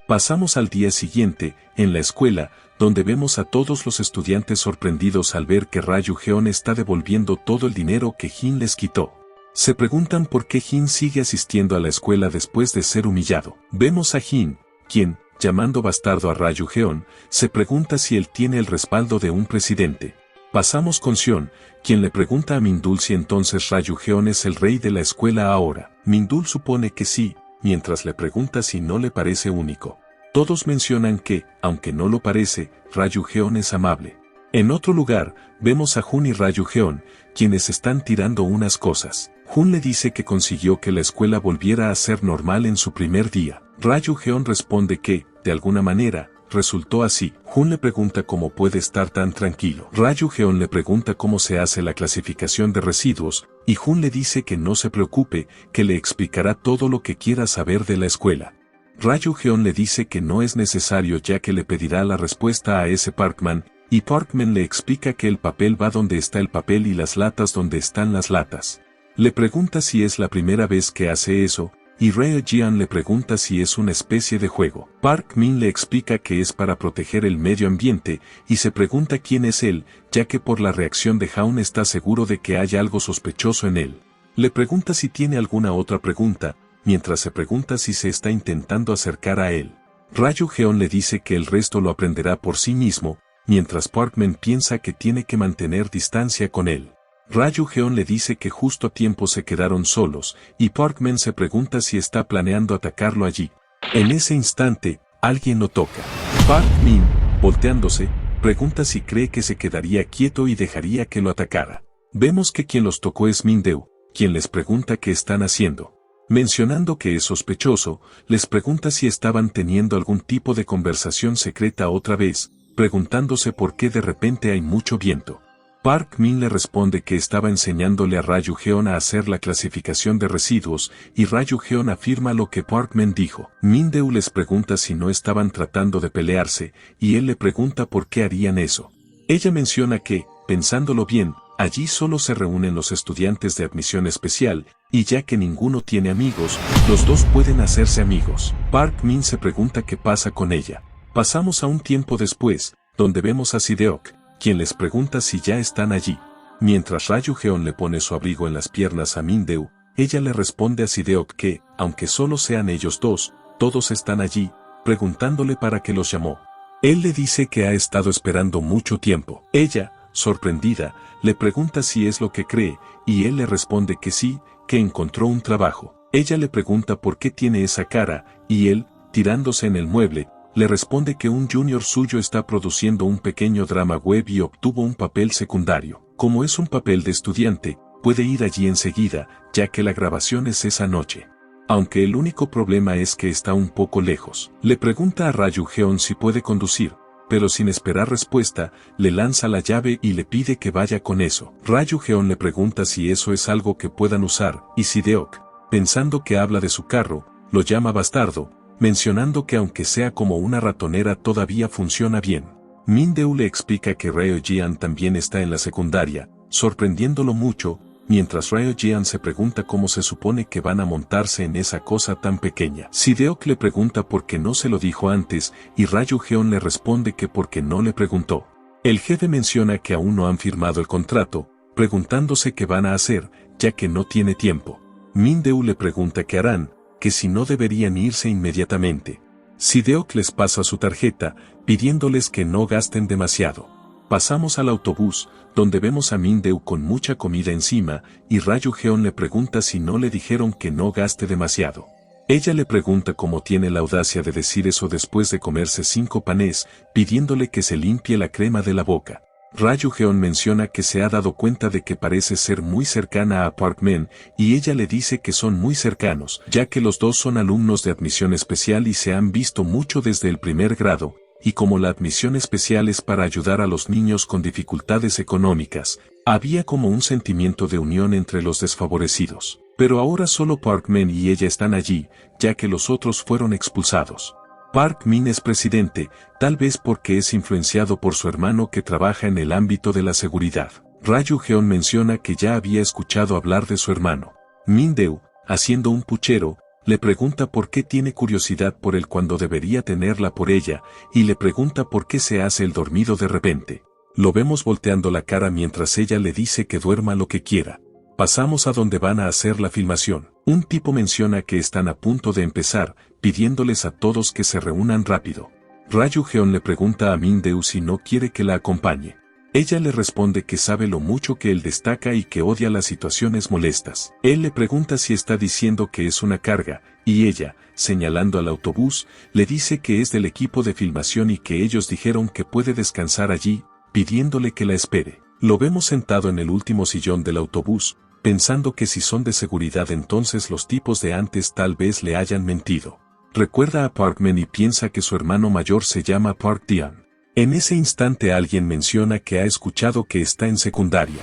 Pasamos al día siguiente, en la escuela, donde vemos a todos los estudiantes sorprendidos al ver que Ryu-Jeon está devolviendo todo el dinero que Jin les quitó. Se preguntan por qué Jin sigue asistiendo a la escuela después de ser humillado. Vemos a Jin, quien, llamando bastardo a Ryu-Jeon, se pregunta si él tiene el respaldo de un presidente. Pasamos con Sion, quien le pregunta a Mindul si entonces Ryu-Jeon es el rey de la escuela ahora. Mindul supone que sí, mientras le pregunta si no le parece único. Todos mencionan que, aunque no lo parece, Ryu-Jeon es amable. En otro lugar, vemos a Jun y Ryu-Jeon, quienes están tirando unas cosas. Jun le dice que consiguió que la escuela volviera a ser normal en su primer día. Ryu-Jeon responde que, de alguna manera, resultó así. Jun le pregunta cómo puede estar tan tranquilo. Ryu-Jeon le pregunta cómo se hace la clasificación de residuos, y Jun le dice que no se preocupe, que le explicará todo lo que quiera saber de la escuela. Ryu-Jeon le dice que no es necesario ya que le pedirá la respuesta a ese Parkman, y Parkman le explica que el papel va donde está el papel y las latas donde están las latas. Le pregunta si es la primera vez que hace eso, y Ryu-Jeon le pregunta si es una especie de juego. Park Min le explica que es para proteger el medio ambiente, y se pregunta quién es él, ya que por la reacción de Jaun está seguro de que hay algo sospechoso en él. Le pregunta si tiene alguna otra pregunta, mientras se pregunta si se está intentando acercar a él. Ryu-Jeon le dice que el resto lo aprenderá por sí mismo, mientras Parkman piensa que tiene que mantener distancia con él. Ryu-Jeon le dice que justo a tiempo se quedaron solos, y Parkman se pregunta si está planeando atacarlo allí. En ese instante, alguien lo toca. Park Min, volteándose, pregunta si cree que se quedaría quieto y dejaría que lo atacara. Vemos que quien los tocó es Min-Deu, quien les pregunta qué están haciendo. Mencionando que es sospechoso, les pregunta si estaban teniendo algún tipo de conversación secreta otra vez, preguntándose por qué de repente hay mucho viento. Park Min le responde que estaba enseñándole a Ryu-Jeon a hacer la clasificación de residuos, y Ryu-Jeon afirma lo que Parkman dijo. Min-Deu les pregunta si no estaban tratando de pelearse, y él le pregunta por qué harían eso. Ella menciona que, pensándolo bien, allí solo se reúnen los estudiantes de admisión especial, y ya que ninguno tiene amigos, los dos pueden hacerse amigos. Park Min se pregunta qué pasa con ella. Pasamos a un tiempo después, donde vemos a Sideok, quien les pregunta si ya están allí. Mientras Ryu-Jeon le pone su abrigo en las piernas a Min-Deu, ella le responde a Sideok que, aunque solo sean ellos dos, todos están allí, preguntándole para qué los llamó. Él le dice que ha estado esperando mucho tiempo. Ella, sorprendida, le pregunta si es lo que cree, y él le responde que sí, que encontró un trabajo. Ella le pregunta por qué tiene esa cara, y él, tirándose en el mueble, le responde que un junior suyo está produciendo un pequeño drama web y obtuvo un papel secundario. Como es un papel de estudiante, puede ir allí enseguida, ya que la grabación es esa noche. Aunque el único problema es que está un poco lejos. Le pregunta a Ryu-Jeon si puede conducir, pero sin esperar respuesta, le lanza la llave y le pide que vaya con eso. Ryu-Jeon le pregunta si eso es algo que puedan usar, y Sideok, pensando que habla de su carro, lo llama bastardo, mencionando que aunque sea como una ratonera todavía funciona bien. Min-Deu le explica que Ryu-Jeon también está en la secundaria, sorprendiéndolo mucho, mientras Ryu-Jeon se pregunta cómo se supone que van a montarse en esa cosa tan pequeña. Sideok le pregunta por qué no se lo dijo antes, y Ryu-Jeon le responde que porque no le preguntó. El jefe menciona que aún no han firmado el contrato, preguntándose qué van a hacer, ya que no tiene tiempo. Min-Deu le pregunta qué harán, que si no deberían irse inmediatamente. Sideok les pasa su tarjeta, pidiéndoles que no gasten demasiado. Pasamos al autobús, donde vemos a Min-Deu con mucha comida encima, y Ryu-Jeon le pregunta si no le dijeron que no gaste demasiado. Ella le pregunta cómo tiene la audacia de decir eso después de comerse 5 panes, pidiéndole que se limpie la crema de la boca. Ryu-Jeon menciona que se ha dado cuenta de que parece ser muy cercana a Parkman, y ella le dice que son muy cercanos, ya que los dos son alumnos de admisión especial y se han visto mucho desde el primer grado, y como la admisión especial es para ayudar a los niños con dificultades económicas, había como un sentimiento de unión entre los desfavorecidos. Pero ahora solo Parkman y ella están allí, ya que los otros fueron expulsados. Park Min es presidente, tal vez porque es influenciado por su hermano que trabaja en el ámbito de la seguridad. Ryu-Jeon menciona que ya había escuchado hablar de su hermano. Min-Deu, haciendo un puchero, Le pregunta por qué tiene curiosidad por él cuando debería tenerla por ella, y le pregunta por qué se hace el dormido de repente. Lo vemos volteando la cara mientras ella le dice que duerma lo que quiera. Pasamos a donde van a hacer la filmación. Un tipo menciona que están a punto de empezar, pidiéndoles a todos que se reúnan rápido. Ryu-Geon le pregunta a Min-Deu si no quiere que la acompañe. Ella le responde que sabe lo mucho que él destaca y que odia las situaciones molestas. Él le pregunta si está diciendo que es una carga, y ella, señalando al autobús, le dice que es del equipo de filmación y que ellos dijeron que puede descansar allí, pidiéndole que la espere. Lo vemos sentado en el último sillón del autobús, pensando que si son de seguridad entonces los tipos de antes tal vez le hayan mentido. Recuerda a Parkman y piensa que su hermano mayor se llama Park Dian. En ese instante alguien menciona que ha escuchado que está en secundaria.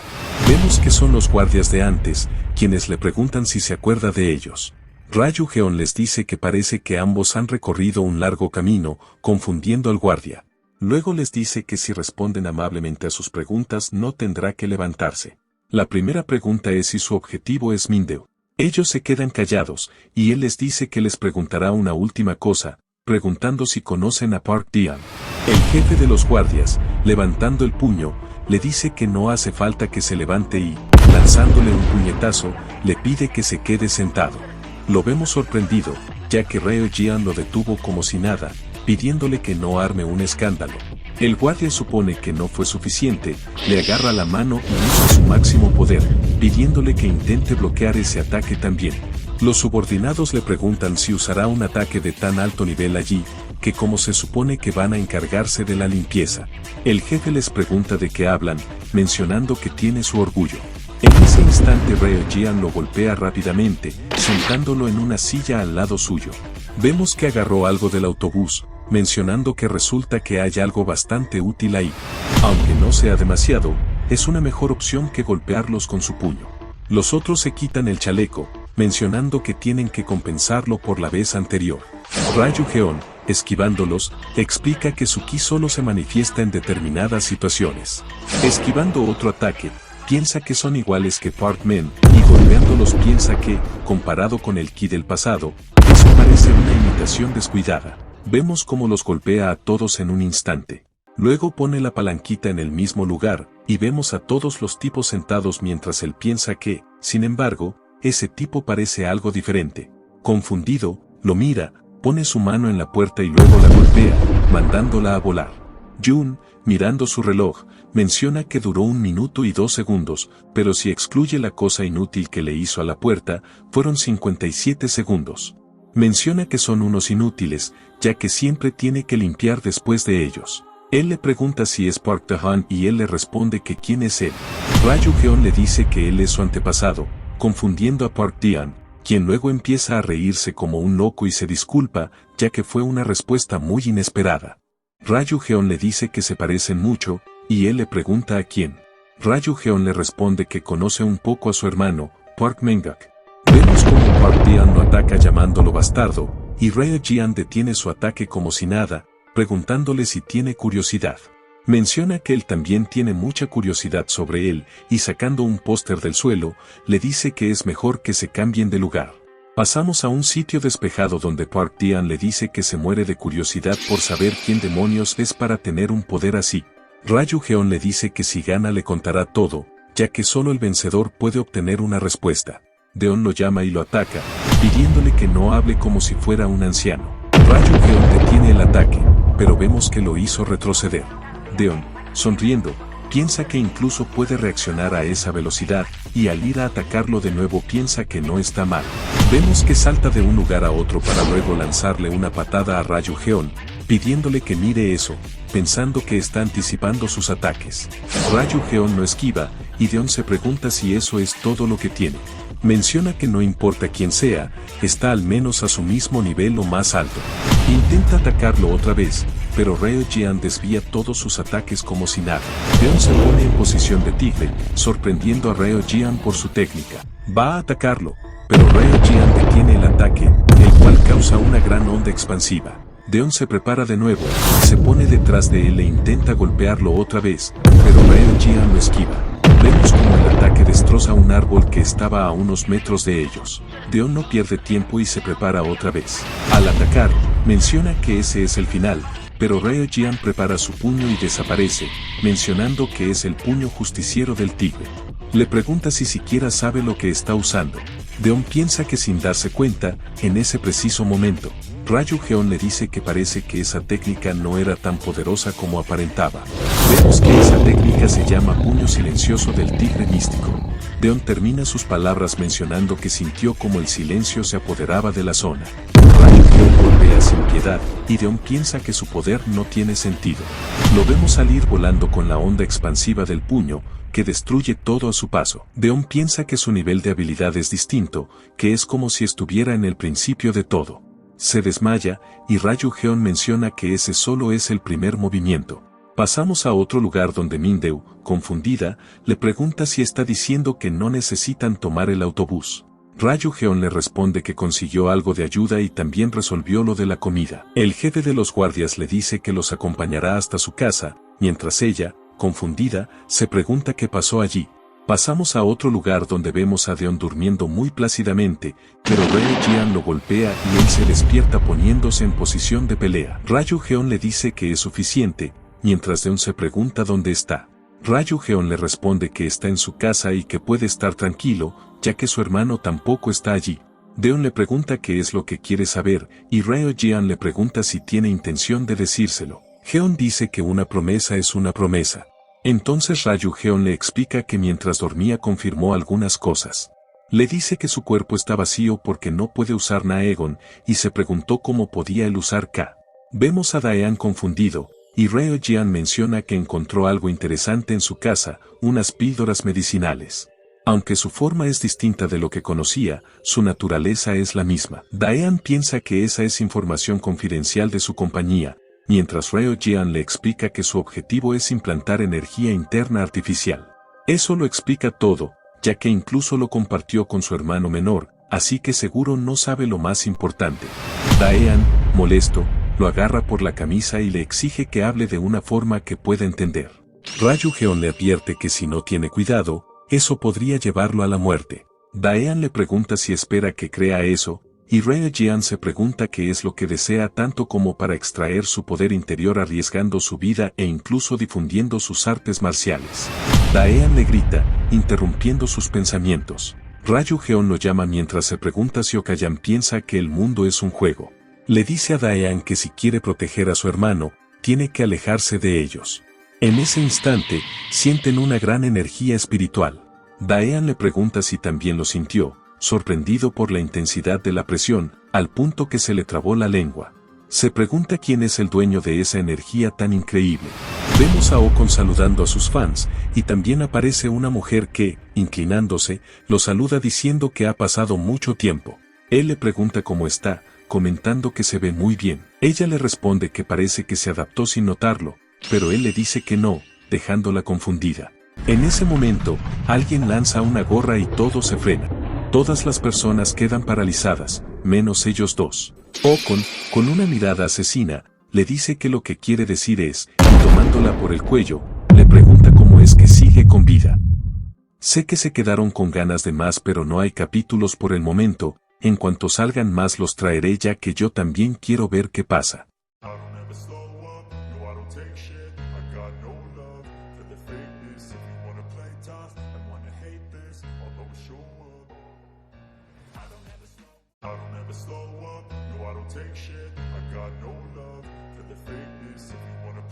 Vemos que son los guardias de antes, quienes le preguntan si se acuerda de ellos. Ryu-Geon les dice que parece que ambos han recorrido un largo camino, confundiendo al guardia. Luego les dice que si responden amablemente a sus preguntas no tendrá que levantarse. La primera pregunta es si su objetivo es Min-Deu. Ellos se quedan callados, y él les dice que les preguntará una última cosa, preguntando si conocen a Park Dian. El jefe de los guardias, levantando el puño, le dice que no hace falta que se levante y, lanzándole un puñetazo, le pide que se quede sentado. Lo vemos sorprendido, ya que Ryo-Jian lo detuvo como si nada, pidiéndole que no arme un escándalo. El guardia supone que no fue suficiente, le agarra la mano y usa su máximo poder, pidiéndole que intente bloquear ese ataque también. Los subordinados le preguntan si usará un ataque de tan alto nivel allí, que como se supone que van a encargarse de la limpieza. El jefe les pregunta de qué hablan, mencionando que tiene su orgullo. En ese instante Ryo-Jian lo golpea rápidamente, sentándolo en una silla al lado suyo. Vemos que agarró algo del autobús, mencionando que resulta que hay algo bastante útil ahí. Aunque no sea demasiado, es una mejor opción que golpearlos con su puño. Los otros se quitan el chaleco, mencionando que tienen que compensarlo por la vez anterior. Ryu-Geon, esquivándolos, explica que su ki solo se manifiesta en determinadas situaciones. Esquivando otro ataque, piensa que son iguales que Parkman, y golpeándolos piensa que, comparado con el ki del pasado, eso parece una imitación descuidada. Vemos cómo los golpea a todos en un instante. Luego pone la palanquita en el mismo lugar, y vemos a todos los tipos sentados mientras él piensa que, sin embargo, ese tipo parece algo diferente. Confundido, lo mira, pone su mano en la puerta y luego la golpea, mandándola a volar. Jun, mirando su reloj, menciona que duró 1 minuto y 2 segundos, pero si excluye la cosa inútil que le hizo a la puerta, fueron 57 segundos. Menciona que son unos inútiles, ya que siempre tiene que limpiar después de ellos. Él le pregunta si es Park Tahan y él le responde que quién es él. Ryu-Geon le dice que él es su antepasado, confundiendo a Park Dian, quien luego empieza a reírse como un loco y se disculpa, ya que fue una respuesta muy inesperada. Ryu-Geon le dice que se parecen mucho, y él le pregunta a quién. Ryu-Geon le responde que conoce un poco a su hermano, Park Mengak. Vemos como Park Dian lo ataca llamándolo bastardo, y Ryo-Jian detiene su ataque como si nada, preguntándole si tiene curiosidad. Menciona que él también tiene mucha curiosidad sobre él, y sacando un póster del suelo, le dice que es mejor que se cambien de lugar. Pasamos a un sitio despejado donde Park Dian le dice que se muere de curiosidad por saber quién demonios es para tener un poder así. Ryu-Geon le dice que si gana le contará todo, ya que solo el vencedor puede obtener una respuesta. Deon lo llama y lo ataca, pidiéndole que no hable como si fuera un anciano. Ryu-Geon detiene el ataque, pero vemos que lo hizo retroceder. Deon, sonriendo, piensa que incluso puede reaccionar a esa velocidad, y al ir a atacarlo de nuevo piensa que no está mal. Vemos que salta de un lugar a otro para luego lanzarle una patada a Ryu-Geon, pidiéndole que mire eso, pensando que está anticipando sus ataques. Ryu-Geon no esquiva, y Deon se pregunta si eso es todo lo que tiene. Menciona que no importa quién sea, está al menos a su mismo nivel o más alto. Intenta atacarlo otra vez, pero Ryo-Jian desvía todos sus ataques como si nada. Deon se pone en posición de tigre, sorprendiendo a Ryo-Jian por su técnica. Va a atacarlo, pero Ryo-Jian detiene el ataque, el cual causa una gran onda expansiva. Deon se prepara de nuevo, se pone detrás de él e intenta golpearlo otra vez, pero Ryo-Jian lo esquiva. Vemos como el ataque destroza un árbol que estaba a unos metros de ellos. Deon no pierde tiempo y se prepara otra vez. Al atacar, menciona que ese es el final, pero Ryo Jian prepara su puño y desaparece, mencionando que es el puño justiciero del tigre. Le pregunta si siquiera sabe lo que está usando. Deon piensa que sin darse cuenta, en ese preciso momento, Ryu Geon le dice que parece que esa técnica no era tan poderosa como aparentaba. Vemos que esa técnica se llama puño silencioso del tigre místico. Deon termina sus palabras mencionando que sintió como el silencio se apoderaba de la zona. Ryu Geon golpea sin piedad, y Deon piensa que su poder no tiene sentido. Lo vemos salir volando con la onda expansiva del puño, que destruye todo a su paso. Deon piensa que su nivel de habilidad es distinto, que es como si estuviera en el principio de todo. Se desmaya, y Ryu Geon menciona que ese solo es el primer movimiento. Pasamos a otro lugar donde Mindeu, confundida, le pregunta si está diciendo que no necesitan tomar el autobús. Ryu Geon le responde que consiguió algo de ayuda y también resolvió lo de la comida. El jefe de los guardias le dice que los acompañará hasta su casa, mientras ella, confundida, se pregunta qué pasó allí. Pasamos a otro lugar donde vemos a Deon durmiendo muy plácidamente, pero Ryo Jian lo golpea y él se despierta poniéndose en posición de pelea. Ryu Geon le dice que es suficiente, mientras Deon se pregunta dónde está. Ryu Geon le responde que está en su casa y que puede estar tranquilo, ya que su hermano tampoco está allí. Deon le pregunta qué es lo que quiere saber, y Ryo Jian le pregunta si tiene intención de decírselo. Geon dice que una promesa es una promesa. Entonces Ryu Geon le explica que mientras dormía confirmó algunas cosas. Le dice que su cuerpo está vacío porque no puede usar Naegon, y se preguntó cómo podía él usar K. Vemos a Daean confundido, y Ryo Jian menciona que encontró algo interesante en su casa, unas píldoras medicinales. Aunque su forma es distinta de lo que conocía, su naturaleza es la misma. Daean piensa que esa es información confidencial de su compañía, mientras Ryo Jian le explica que su objetivo es implantar energía interna artificial. Eso lo explica todo, ya que incluso lo compartió con su hermano menor, así que seguro no sabe lo más importante. Daean, molesto, lo agarra por la camisa y le exige que hable de una forma que pueda entender. Ryu Geon le advierte que si no tiene cuidado, eso podría llevarlo a la muerte. Daean le pregunta si espera que crea eso, y Ryo Jian se pregunta qué es lo que desea tanto como para extraer su poder interior arriesgando su vida e incluso difundiendo sus artes marciales. Daean le grita, interrumpiendo sus pensamientos. Ryu Geon lo llama mientras se pregunta si Okayan piensa que el mundo es un juego. Le dice a Daean que si quiere proteger a su hermano, tiene que alejarse de ellos. En ese instante, sienten una gran energía espiritual. Daean le pregunta si también lo sintió, sorprendido por la intensidad de la presión, al punto que se le trabó la lengua. Se pregunta quién es el dueño de esa energía tan increíble. Vemos a Okon saludando a sus fans, y también aparece una mujer que, inclinándose, lo saluda diciendo que ha pasado mucho tiempo. Él le pregunta cómo está, comentando que se ve muy bien. Ella le responde que parece que se adaptó sin notarlo, pero él le dice que no, dejándola confundida. En ese momento, alguien lanza una gorra y todo se frena. Todas las personas quedan paralizadas, menos ellos dos. Okon, con una mirada asesina, le dice que lo que quiere decir es, y tomándola por el cuello, le pregunta cómo es que sigue con vida. Sé que se quedaron con ganas de más, pero no hay capítulos por el momento, en cuanto salgan más los traeré ya que yo también quiero ver qué pasa. Slow up, no I don't take shit, I got no love for the fakeness. If you wanna